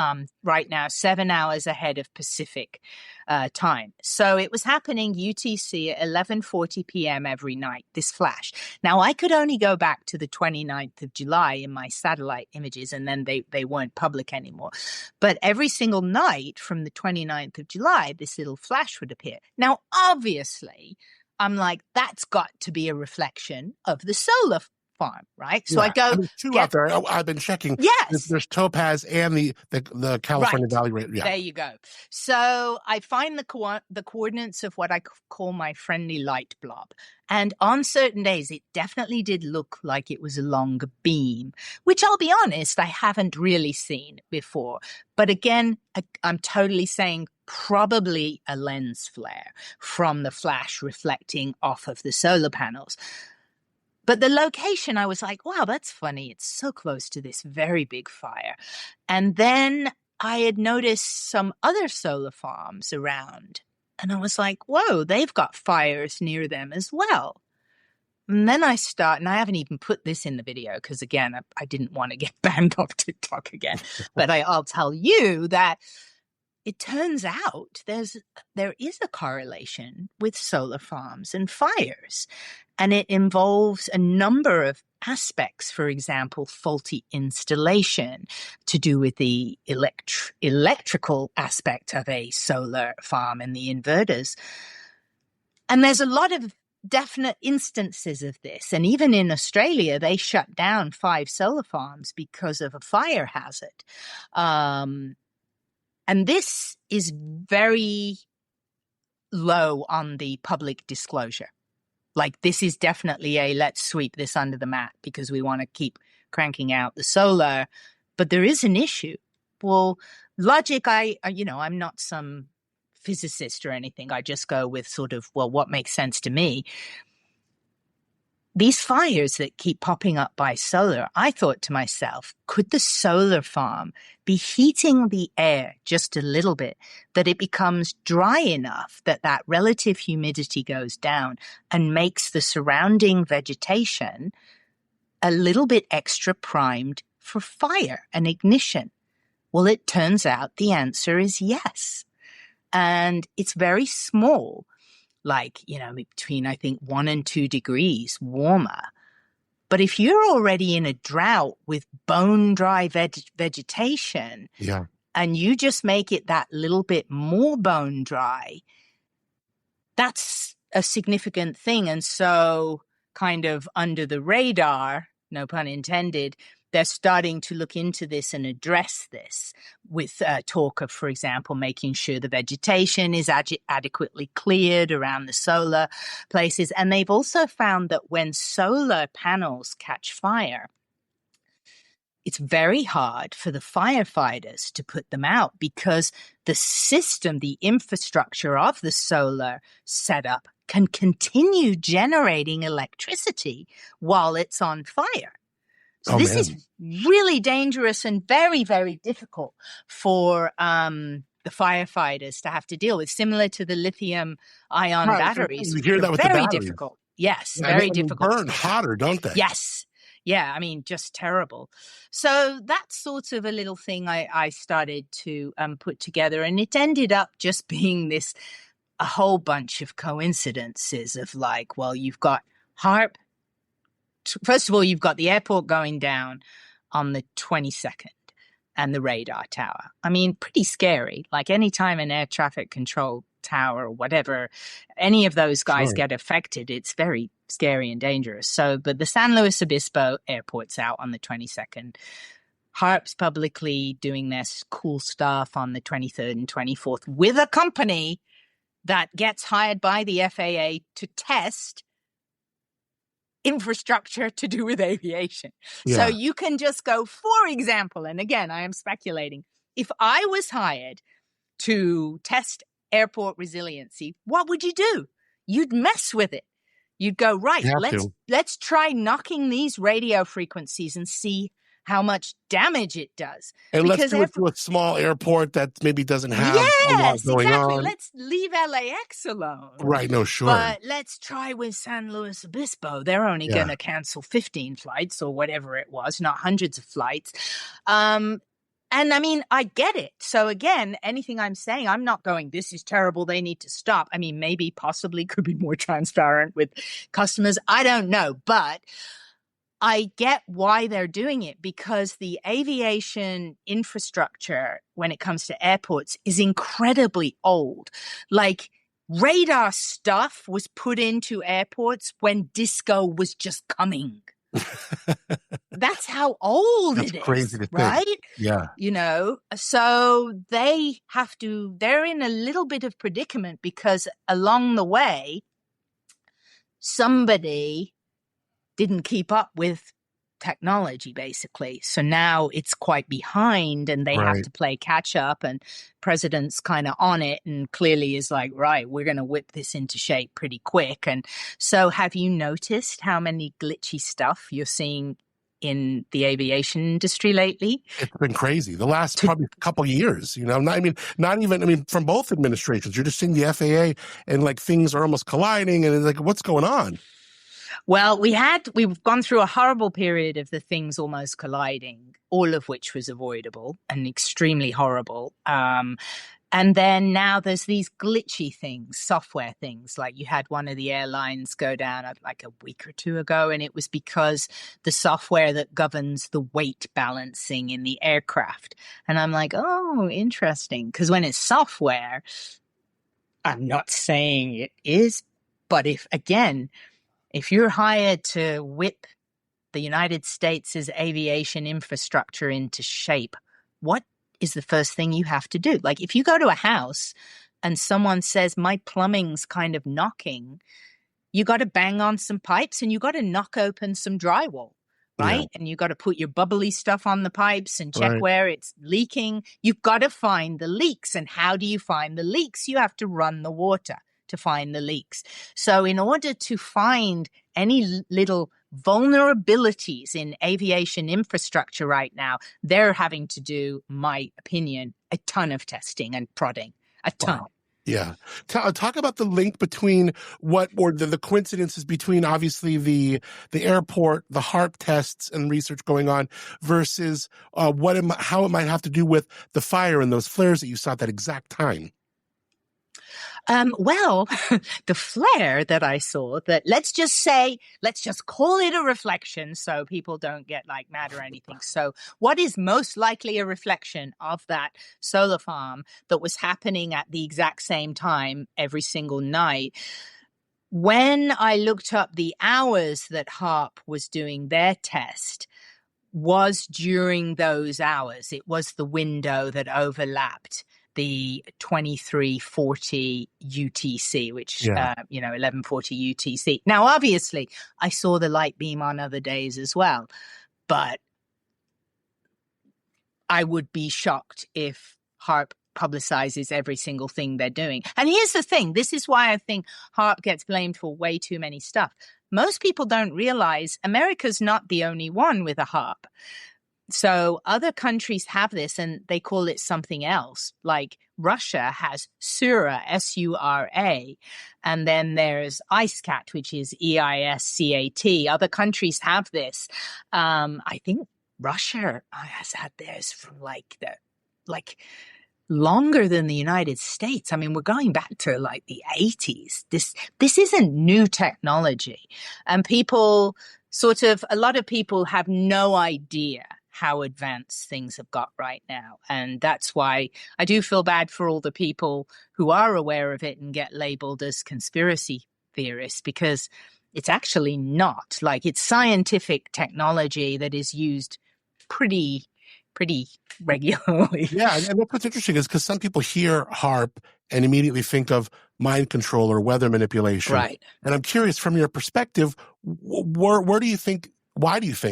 Speaker 2: right now 7 hours ahead of Pacific time. So it was happening UTC at 11:40 p.m. every night, this flash. Now, I could only go back to the 29th of July in my satellite images, and then they weren't public anymore. But every single night from the 29th of July, this little flash would appear. Now, obviously, I'm like, that's got to be a reflection of the solar farm, right? So I go,
Speaker 6: two out there. I've been checking.
Speaker 2: Yes,
Speaker 6: there's Topaz and the California Valley. Yeah.
Speaker 2: There you go. So I find the coordinates of what I call my friendly light blob. And on certain days, it definitely did look like it was a longer beam, which I'll be honest, I haven't really seen before. But again, I'm totally saying probably a lens flare from the flash reflecting off of the solar panels. But the location, I was like, wow, that's funny. It's so close to this very big fire. And then I had noticed some other solar farms around. And I was like, whoa, they've got fires near them as well. And then I start, and I haven't even put this in the video because, again, I didn't want to get banned off TikTok again. But I'll tell you that it turns out there is a correlation with solar farms and fires. And it involves a number of aspects, for example, faulty installation to do with the electrical aspect of a solar farm and the inverters. And there's a lot of definite instances of this. And even in Australia, they shut down 5 solar farms because of a fire hazard. And this is very low on the public disclosure. Like, this is definitely a let's sweep this under the mat because we want to keep cranking out the solar. But there is an issue. Well, logic, I'm not some physicist or anything. I just go with sort of, well, what makes sense to me? These fires that keep popping up by solar, I thought to myself, could the solar farm be heating the air just a little bit, that it becomes dry enough that that relative humidity goes down and makes the surrounding vegetation a little bit extra primed for fire and ignition? Well, it turns out the answer is yes. And it's very small. Like, between, I think, 1 and 2 degrees warmer. But if you're already in a drought with bone dry vegetation, and you just make it that little bit more bone dry, that's a significant thing. And so kind of under the radar, no pun intended, they're starting to look into this and address this with talk of, for example, making sure the vegetation is adequately cleared around the solar places. And they've also found that when solar panels catch fire, it's very hard for the firefighters to put them out because the system, the infrastructure of the solar setup can continue generating electricity while it's on fire. So this is really dangerous and very, very difficult for the firefighters to have to deal with, similar to the lithium-ion batteries.
Speaker 6: You hear that with
Speaker 2: very
Speaker 6: the batteries.
Speaker 2: difficult. Yes, very difficult.
Speaker 6: They burn hotter, don't they?
Speaker 2: Yes. Yeah, I mean, just terrible. So that's sort of a little thing I started to put together, and it ended up just being a whole bunch of coincidences of like, well, you've got HARP. First of all, you've got the airport going down on the 22nd and the radar tower. I mean, pretty scary. Like anytime an air traffic control tower or whatever, any of those guys get affected, it's very scary and dangerous. So, but the San Luis Obispo airport's out on the 22nd. HARP's publicly doing their cool stuff on the 23rd and 24th with a company that gets hired by the FAA to test infrastructure to do with aviation. So you can just go, for example, and again, I am speculating, if I was hired to test airport resiliency, what would you do? You'd mess with it. You'd go, right, let's try knocking these radio frequencies and see how much damage it does.
Speaker 6: And
Speaker 2: because
Speaker 6: let's do it to a small airport that maybe doesn't have a lot going on.
Speaker 2: Let's leave LAX alone.
Speaker 6: Right, no, sure.
Speaker 2: But let's try with San Luis Obispo. They're only going to cancel 15 flights or whatever it was, not hundreds of flights. And I mean, I get it. So again, anything I'm saying, I'm not going, this is terrible, they need to stop. I mean, maybe possibly could be more transparent with customers. I don't know. But I get why they're doing it, because the aviation infrastructure when it comes to airports is incredibly old. Like radar stuff was put into airports when disco was just coming. That's how old it is. That's crazy to think. Right?
Speaker 6: Yeah.
Speaker 2: So they're in a little bit of predicament because along the way, somebody didn't keep up with technology, basically. So now it's quite behind and they have to play catch up, and president's kind of on it and clearly is like, right, we're going to whip this into shape pretty quick. And so have you noticed how many glitchy stuff you're seeing in the aviation industry lately?
Speaker 6: It's been crazy. The last probably couple of years, not even from both administrations. You're just seeing the FAA and like things are almost colliding and it's like, what's going on?
Speaker 2: Well, we've gone through a horrible period of the things almost colliding, all of which was avoidable and extremely horrible. And then now there's these glitchy things, software things, like you had one of the airlines go down like a week or two ago, and it was because the software that governs the weight balancing in the aircraft. And I'm like, oh, interesting. Because when it's software, I'm not saying it is But if you're hired to whip the United States' aviation infrastructure into shape, what is the first thing you have to do? Like if you go to a house and someone says, my plumbing's kind of knocking, you got to bang on some pipes and you got to knock open some drywall, right? Yeah. And you got to put your bubbly stuff on the pipes and check where it's leaking. You've got to find the leaks. And how do you find the leaks? You have to run the water to find the leaks. So in order to find any little vulnerabilities in aviation infrastructure right now, they're having to do, my opinion, a ton of testing and prodding, a ton. Wow.
Speaker 6: Yeah. Talk about the link between the coincidences between obviously the airport, the HAARP tests and research going on versus how it might have to do with the fire and those flares that you saw at that exact time.
Speaker 2: Well, the flare that I saw, that let's just call it a reflection so people don't get like mad or anything. So what is most likely a reflection of that solar farm that was happening at the exact same time every single night? When I looked up the hours that HAARP was doing their test, was during those hours. It was the window that overlapped the 2340 UTC, which, 1140 UTC. Now, obviously, I saw the light beam on other days as well, but I would be shocked if HAARP publicizes every single thing they're doing. And here's the thing. This is why I think HAARP gets blamed for way too many stuff. Most people don't realize America's not the only one with a HAARP. So other countries have this and they call it something else. Like Russia has SURA, S-U-R-A, and then there's ISCAT, which is E-I-S-C-A-T. Other countries have this. I think Russia has had theirs from longer than the United States. I mean, we're going back to like the 80s. This isn't new technology. And a lot of people have no idea how advanced things have got right now. And that's why I do feel bad for all the people who are aware of it and get labeled as conspiracy theorists, because it's actually not. Like, it's scientific technology that is used pretty regularly.
Speaker 6: Yeah, and what's interesting is because some people hear HAARP and immediately think of mind control or weather manipulation.
Speaker 2: Right.
Speaker 6: And I'm curious, from your perspective, why do you think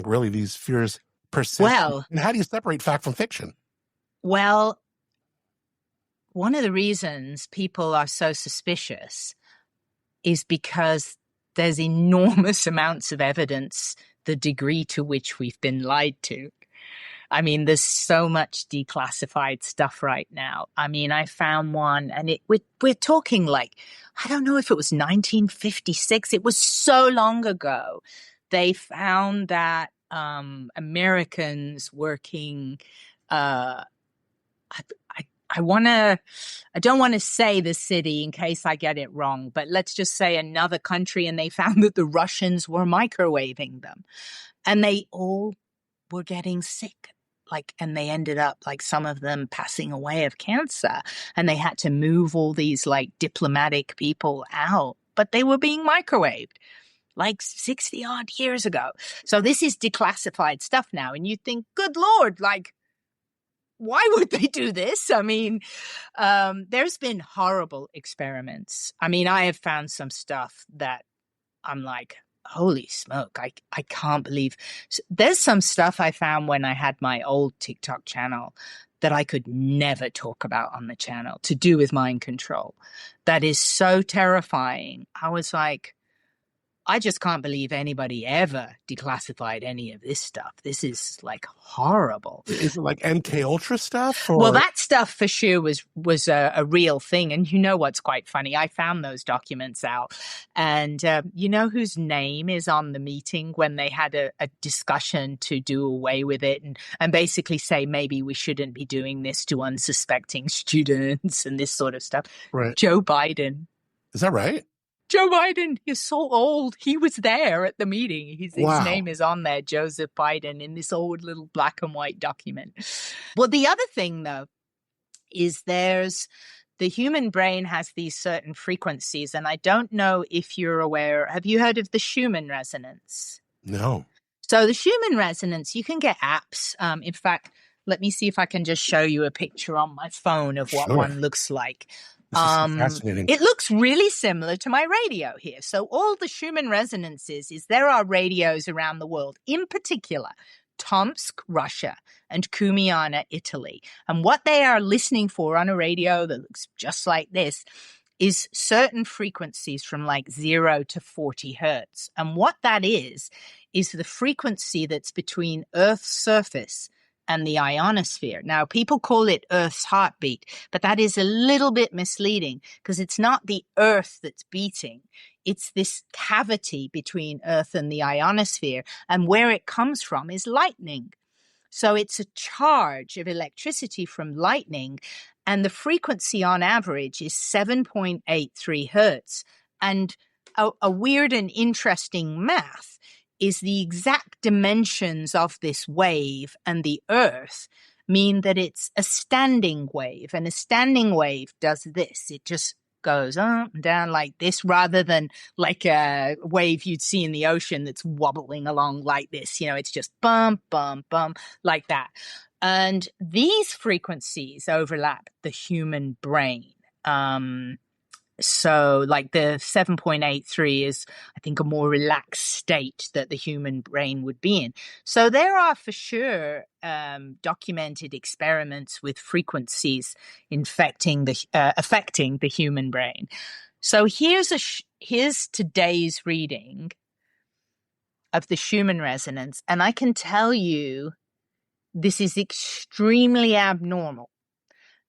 Speaker 6: really these fears persist?
Speaker 2: Well,
Speaker 6: and how do you separate fact from fiction?
Speaker 2: Well, one of the reasons people are so suspicious is because there's enormous amounts of evidence, the degree to which we've been lied to. I mean, there's so much declassified stuff right now. I mean, I found one, and we're talking like, I don't know if it was 1956. It was so long ago. They found that Americans working, I don't want to say the city in case I get it wrong, but let's just say another country, and they found that the Russians were microwaving them, and they all were getting sick. And they ended up, some of them passing away of cancer, and they had to move all these diplomatic people out, but they were being microwaved 60 odd years ago. So this is declassified stuff now. And you think, good Lord, why would they do this? I mean, there's been horrible experiments. I mean, I have found some stuff that I'm like, holy smoke, I can't believe. There's some stuff I found when I had my old TikTok channel that I could never talk about on the channel, to do with mind control. That is so terrifying. I was like, I just can't believe anybody ever declassified any of this stuff. This is horrible.
Speaker 6: Is it like MK Ultra stuff? Or?
Speaker 2: Well, that stuff for sure was a real thing. And you know what's quite funny? I found those documents out. And you know whose name is on the meeting when they had a discussion to do away with it and basically say maybe we shouldn't be doing this to unsuspecting students and this sort of stuff?
Speaker 6: Right.
Speaker 2: Joe Biden.
Speaker 6: Is that right?
Speaker 2: Joe Biden, he's so old. He was there at the meeting. His name is on there, Joseph Biden, in this old little black and white document. Well, the other thing, though, is there's the human brain has these certain frequencies, and I don't know if you're aware. Have you heard of the Schumann resonance?
Speaker 6: No.
Speaker 2: So the Schumann resonance, you can get apps. In fact, let me see if I can just show you a picture on my phone of what
Speaker 6: Sure.
Speaker 2: one looks like.
Speaker 6: This is so fascinating.
Speaker 2: It looks really similar to my radio here. So all the Schumann resonances is there are radios around the world, in particular, Tomsk, Russia, and Cumiana, Italy. And what they are listening for on a radio that looks just like this is certain frequencies from like 0 to 40 hertz. And what that is the frequency that's between Earth's surface and the ionosphere. Now, people call it Earth's heartbeat, but that is a little bit misleading because it's not the Earth that's beating. It's this cavity between Earth and the ionosphere, and where it comes from is lightning. So it's a charge of electricity from lightning, and the frequency on average is 7.83 hertz. And a weird and interesting math is the exact dimensions of this wave and the Earth mean that it's a standing wave. And a standing wave does this. It just goes up and down like this rather than like a wave you'd see in the ocean that's wobbling along like this. You know, it's just bump, bump, bump like that. And these frequencies overlap the human brain. So like the 7.83 is, I think, a more relaxed state that the human brain would be in. So there are for sure documented experiments with frequencies affecting the human brain. So here's today's reading of the Schumann resonance. And I can tell you this is extremely abnormal.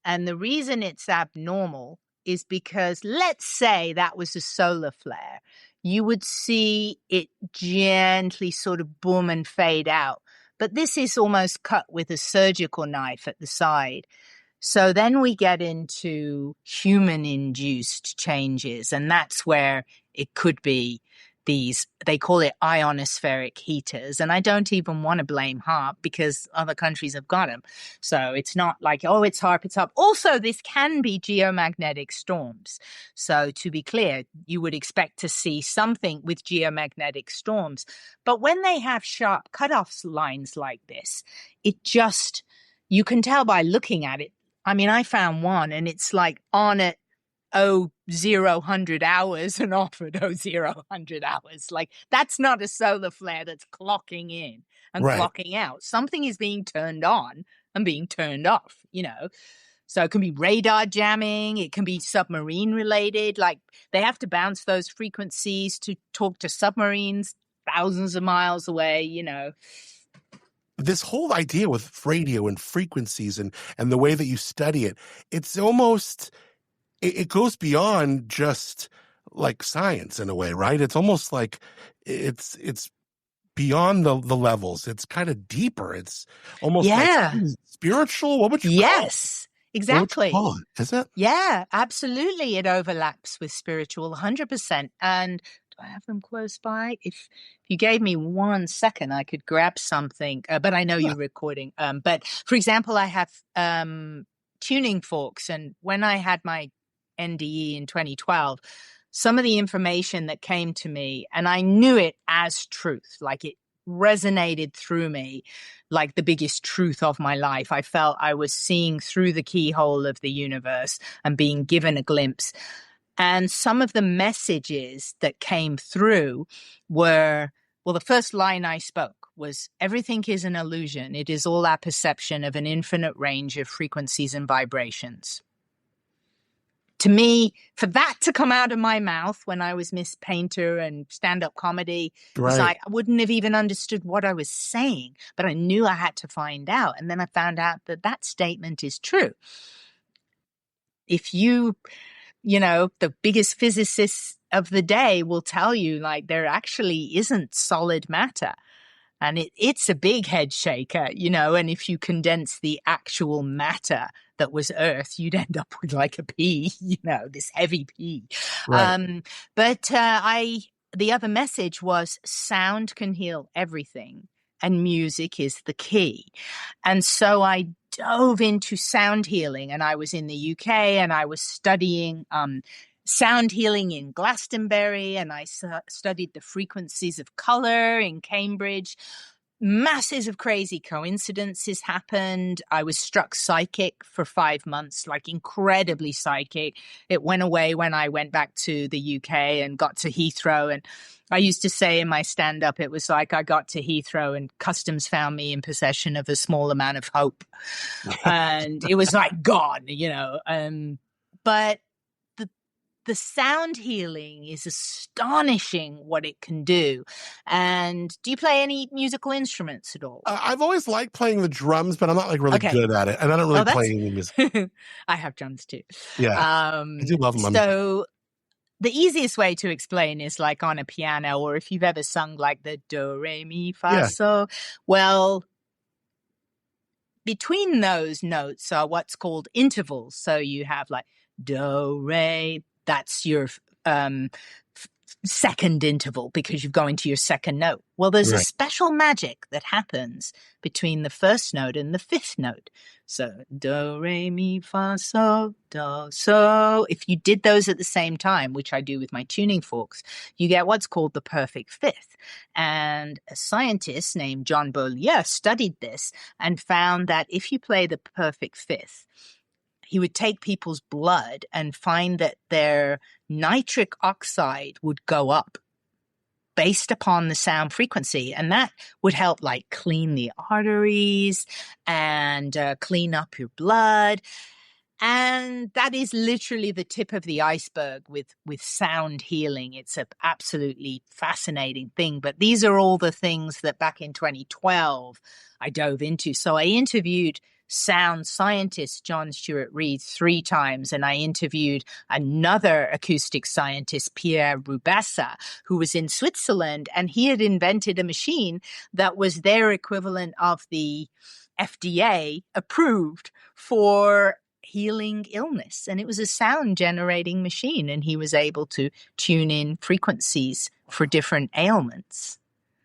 Speaker 2: And the reason it's abnormal is because let's say that was a solar flare. You would see it gently sort of boom and fade out. But this is almost cut with a surgical knife at the side. So then we get into human-induced changes, and that's where it could be these, they call it ionospheric heaters. And I don't even want to blame HARP because other countries have got them. So it's not like, oh, it's HARP, it's HARP. Also, this can be geomagnetic storms. So to be clear, you would expect to see something with geomagnetic storms. But when they have sharp cutoff lines like this, it just, you can tell by looking at it. I mean, I found one and it's like on at 0 hours and off at 0 hours. Like that's not a solar flare that's clocking in and clocking out. Something is being turned on and being turned off, you know. So it can be radar jamming. It can be submarine related. Like they have to bounce those frequencies to talk to submarines thousands of miles away, you know.
Speaker 6: This whole idea with radio and frequencies and the way that you study it, it's almost, it goes beyond just like science in a way, right? It's almost like it's beyond the levels. It's kind of deeper. It's almost like spiritual. What would you call it?
Speaker 2: Exactly.
Speaker 6: What would you call it? Is it?
Speaker 2: Yeah, absolutely. It overlaps with spiritual 100%. And do I have them close by? If you gave me 1 second, I could grab something. But I know you're recording. But for example, I have tuning forks. And when I had my NDE in 2012, some of the information that came to me, and I knew it as truth, like it resonated through me like the biggest truth of my life. I felt I was seeing through the keyhole of the universe and being given a glimpse. And some of the messages that came through were, well, the first line I spoke was, everything is an illusion. It is all our perception of an infinite range of frequencies and vibrations. To me, for that to come out of my mouth when I was Miss Painter and stand-up comedy, I wouldn't have even understood what I was saying, but I knew I had to find out. And then I found out that that statement is true. If you know, the biggest physicists of the day will tell you, like, there actually isn't solid matter. And it's a big head shaker, you know, and if you condense the actual matter that was Earth, you'd end up with like a pea, you know, this heavy pea. Right. The other message was sound can heal everything and music is the key. And so I dove into sound healing, and I was in the UK and I was studying sound healing in Glastonbury, and I studied the frequencies of color in Cambridge. Masses of crazy coincidences happened. I was struck psychic for 5 months, like incredibly psychic. It went away when I went back to the UK and got to Heathrow. And I used to say in my stand-up, it was like I got to Heathrow and customs found me in possession of a small amount of hope. And it was like gone, but the sound healing is astonishing what it can do. And do you play any musical instruments at all?
Speaker 6: I've always liked playing the drums, but I'm not like really good at it. And I don't really play any music.
Speaker 2: I have drums too.
Speaker 6: Yeah. I do love them.
Speaker 2: So the easiest way to explain is like on a piano, or if you've ever sung like the do, re, mi, fa, so. Well, between those notes are what's called intervals. So you have like do, re, that's your second interval because you've gone into your second note. Well, there's a special magic that happens between the first note and the fifth note. So do, re, mi, fa, so, do, so. If you did those at the same time, which I do with my tuning forks, you get what's called the perfect fifth. And a scientist named John Beaulieu studied this and found that if you play the perfect fifth, he would take people's blood and find that their nitric oxide would go up based upon the sound frequency. And that would help like clean the arteries and clean up your blood. And that is literally the tip of the iceberg with sound healing. It's an absolutely fascinating thing. But these are all the things that back in 2012 I dove into. So I interviewed sound scientist John Stewart Reed 3 times, and I interviewed another acoustic scientist, Pierre Rubessa, who was in Switzerland, and he had invented a machine that was their equivalent of the FDA approved for healing illness. And it was a sound generating machine, and he was able to tune in frequencies for different ailments.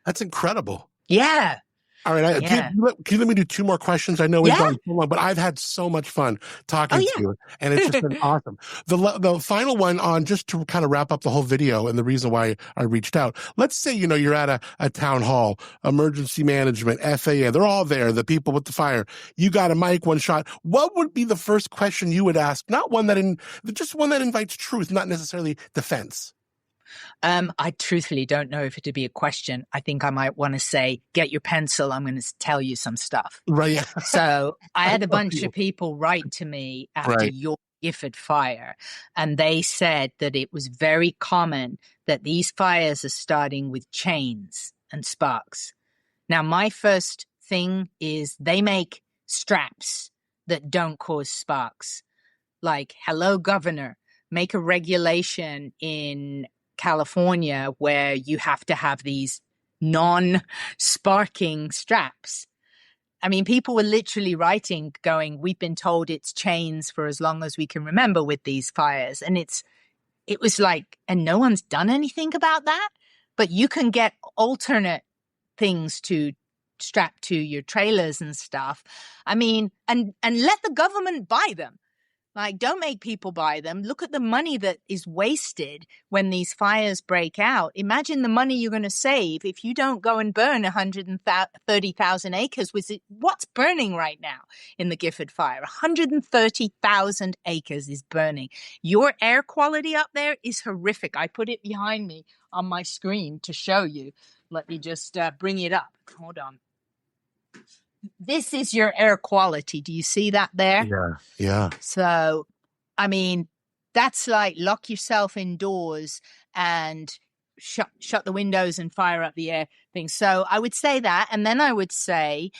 Speaker 6: That's incredible.
Speaker 2: Yeah.
Speaker 6: All right. Can you let me do 2 more questions? I know we've gone so long, but I've had so much fun talking to you, and it's just been awesome. The final one on, just to kind of wrap up the whole video and the reason why I reached out. Let's say, you're at a town hall, emergency management, FAA, they're all there, the people with the fire. You got a mic, one shot. What would be the first question you would ask? Not one just one that invites truth, not necessarily defense.
Speaker 2: I truthfully don't know if it'd be a question. I think I might want to say, get your pencil. I'm going to tell you some stuff.
Speaker 6: Right.
Speaker 2: So I had a bunch of people write to me after your Gifford Fire, and they said that it was very common that these fires are starting with chains and sparks. Now, my first thing is they make straps that don't cause sparks. Like, hello, governor, make a regulation in California where you have to have these non-sparking straps. I mean, people were literally writing going, we've been told it's chains for as long as we can remember with these fires. And it was like, and no one's done anything about that, but you can get alternate things to strap to your trailers and stuff. I mean, and let the government buy them. Like, don't make people buy them. Look at the money that is wasted when these fires break out. Imagine the money you're going to save if you don't go and burn 130,000 acres. What's burning right now in the Gifford Fire? 130,000 acres is burning. Your air quality up there is horrific. I put it behind me on my screen to show you. Let me just bring it up. Hold on. This is your air quality. Do you see that there?
Speaker 6: Yeah.
Speaker 2: So, I mean, that's like lock yourself indoors and shut the windows and fire up the air thing. So I would say that. And then I would say,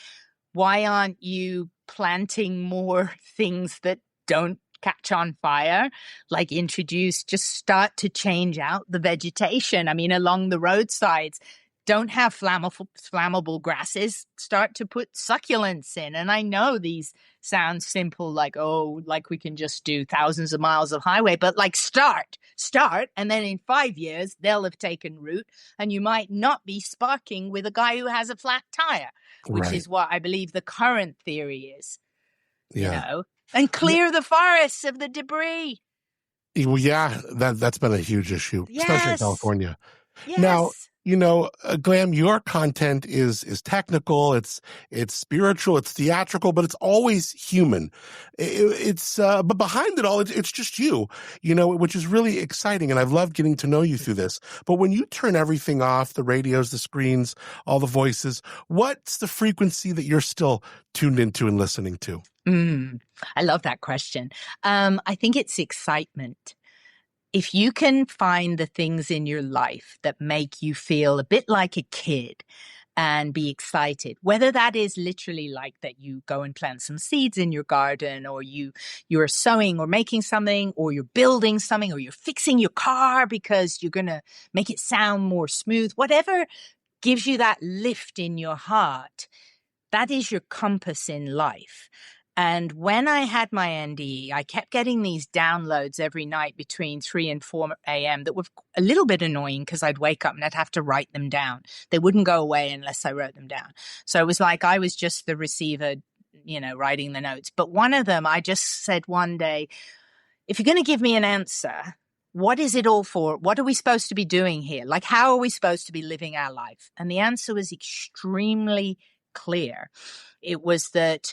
Speaker 2: why aren't you planting more things that don't catch on fire? Like just start to change out the vegetation. I mean, along the roadsides, don't have flammable grasses. Start to put succulents in. And I know these sound simple, like we can just do thousands of miles of highway, but like start. And then in 5 years, they'll have taken root and you might not be sparking with a guy who has a flat tire, which is what I believe the current theory is.
Speaker 6: Yeah.
Speaker 2: You know, and clear the forests of the debris.
Speaker 6: Well, yeah, that's been a huge issue, especially in
Speaker 2: Yes.
Speaker 6: California.
Speaker 2: Yes.
Speaker 6: Now, Glam, your content is technical, it's spiritual, it's theatrical, but it's always human. But behind it all, it's just you, which is really exciting. And I've loved getting to know you through this. But when you turn everything off, the radios, the screens, all the voices, what's the frequency that you're still tuned into and listening to?
Speaker 2: I love that question. I think it's excitement. If you can find the things in your life that make you feel a bit like a kid and be excited, whether that is literally like that you go and plant some seeds in your garden, or you're sewing or making something, or you're building something, or you're fixing your car because you're going to make it sound more smooth, whatever gives you that lift in your heart, that is your compass in life. And when I had my NDE, I kept getting these downloads every night between 3 and 4 a.m. that were a little bit annoying because I'd wake up and I'd have to write them down. They wouldn't go away unless I wrote them down. So it was like I was just the receiver, writing the notes. But one of them, I just said one day, if you're going to give me an answer, what is it all for? What are we supposed to be doing here? Like, how are we supposed to be living our life? And the answer was extremely clear. It was that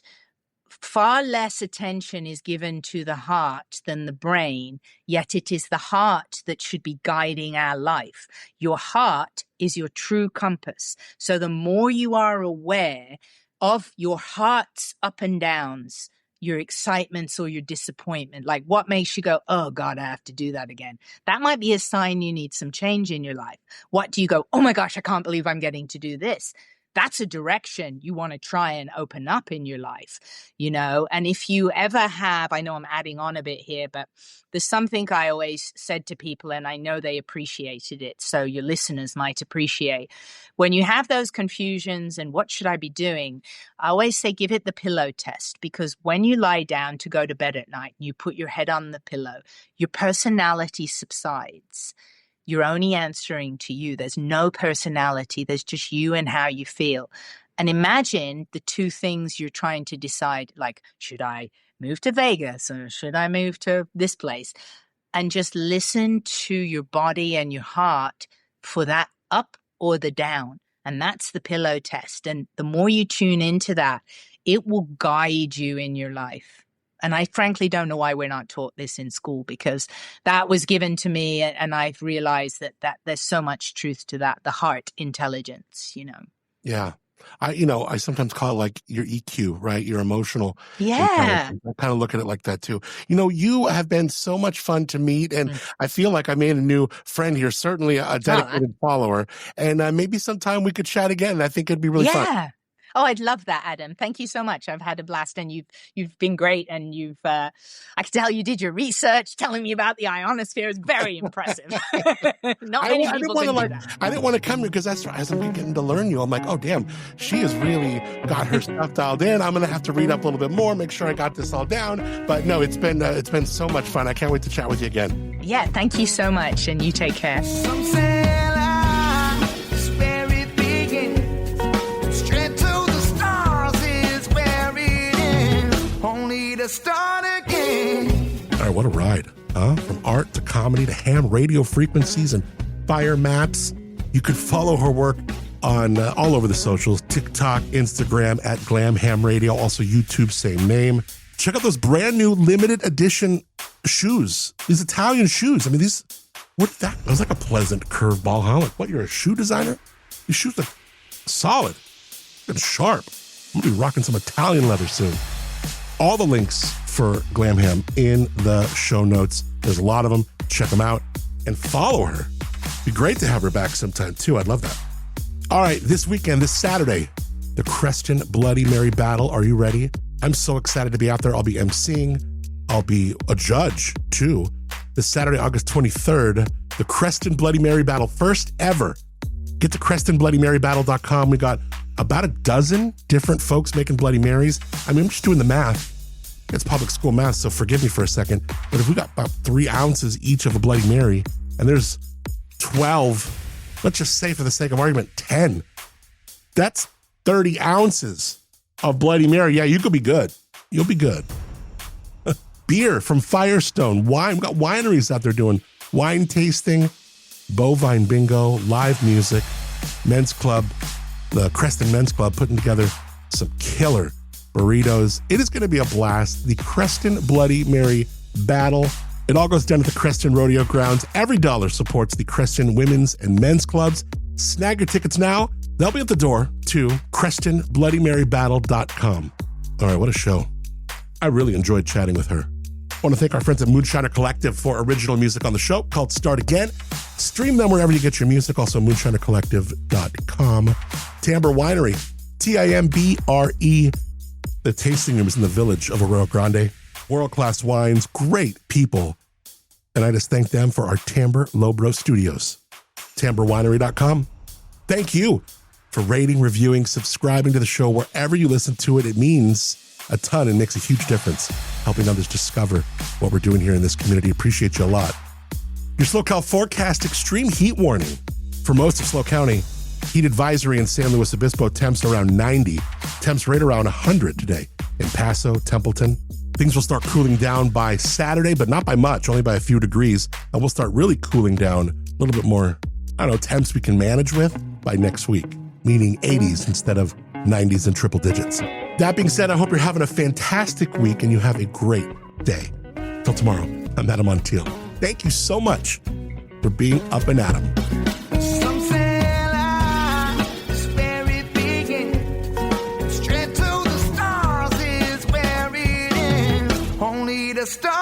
Speaker 2: far less attention is given to the heart than the brain, yet it is the heart that should be guiding our life. Your heart is your true compass. So the more you are aware of your heart's up and downs, your excitements or your disappointment, like what makes you go, oh God, I have to do that again. That might be a sign you need some change in your life. What do you go, oh my gosh, I can't believe I'm getting to do this. That's a direction you want to try and open up in your life, and if you ever have, I know I'm adding on a bit here, but there's something I always said to people, and I know they appreciated it, so your listeners might appreciate. When you have those confusions and what should I be doing, I always say give it the pillow test, because when you lie down to go to bed at night and you put your head on the pillow, your personality subsides. You're only answering to you. There's no personality. There's just you and how you feel. And imagine the two things you're trying to decide, like, should I move to Vegas or should I move to this place? And just listen to your body and your heart for that up or the down. And that's the pillow test. And the more you tune into that, it will guide you in your life. And I frankly don't know why we're not taught this in school, because that was given to me, and I've realized that there's so much truth to that, the heart intelligence,
Speaker 6: Yeah. I sometimes call it like your EQ, right? Your emotional
Speaker 2: intelligence.
Speaker 6: I kind of look at it like that too. You have been so much fun to meet, and I feel like I made a new friend here, certainly a dedicated follower, and maybe sometime we could chat again. I think it'd be really fun.
Speaker 2: Oh, I'd love that, Adam. Thank you so much. I've had a blast, and you've been great, and I can tell you did your research, telling me about the ionosphere is very impressive. Not many people can do that.
Speaker 6: I didn't want to come here because as I'm getting to learn you, I'm like, oh damn, she has really got her stuff dialed in. I'm gonna have to read up a little bit more, make sure I got this all down. But no, it's been so much fun. I can't wait to chat with you again.
Speaker 2: Yeah, thank you so much, and you take care.
Speaker 5: Some say life is where it begins. Straight to the stars is where it ends. Only to start again.
Speaker 6: All right, what a ride, huh? From art to comedy to ham radio frequencies and fire maps. You could follow her work on all over the socials, TikTok, Instagram at Glam Ham Radio, also YouTube, same name. Check out those brand new limited edition shoes. These Italian shoes. I mean, that was like a pleasant curveball, huh? Like, what, you're a shoe designer? These shoes are solid and sharp. I'm gonna be rocking some Italian leather soon. All the links for Glam Ham in the show notes. There's a lot of them. Check them out and follow her. Be great to have her back sometime too. I'd love that. All right, this weekend, this Saturday, the Creston Bloody Mary Battle. Are you ready? I'm so excited to be out there. I'll be emceeing. I'll be a judge too. This Saturday, August 23rd, the Creston Bloody Mary Battle, first ever. Get to CrestonBloodyMaryBattle.com. We got about a dozen different folks making Bloody Marys. I mean, I'm just doing the math. It's public school math, so forgive me for a second. But if we got about 3 ounces each of a Bloody Mary, and there's 12, let's just say for the sake of argument, 10. That's 30 ounces of Bloody Mary. Yeah, you could be good. You'll be good. Beer from Firestone. Wine. We've got wineries out there doing wine tasting, bovine bingo, live music, men's club, the Creston Men's Club putting together some killer burritos. It is going to be a blast. The Creston Bloody Mary Battle. It all goes down to the Creston Rodeo Grounds. Every dollar supports the Creston Women's and Men's Clubs. Snag your tickets now. They'll be at the door to CrestonBloodyMaryBattle.com. All right, what a show. I really enjoyed chatting with her. I want to thank our friends at Moonshiner Collective for original music on the show called Start Again. Stream them wherever you get your music. Also, moonshinercollective.com. Timbre Winery, Timbre. The tasting room is in the village of Arroyo Grande. World-class wines, great people. And I just thank them for our Timbre Lobro Studios. TimbreWinery.com. Thank you for rating, reviewing, subscribing to the show wherever you listen to it. It means a ton and makes a huge difference, helping others discover what we're doing here in this community. Appreciate you a lot. Your SoCal forecast: extreme heat warning for most of SLO County. Heat advisory in San Luis Obispo, temps around 90. Temps right around 100 today in Paso, Templeton. Things will start cooling down by Saturday, but not by much, only by a few degrees. And we'll start really cooling down a little bit more, temps we can manage with by next week, meaning 80s instead of 90s and triple digits. That being said, I hope you're having a fantastic week and you have a great day. Till tomorrow, I'm Adam Montiel. Thank you so much for being up and at 'em.
Speaker 5: Some say life is where it begins. Straight to the stars is where it ends. Only the stars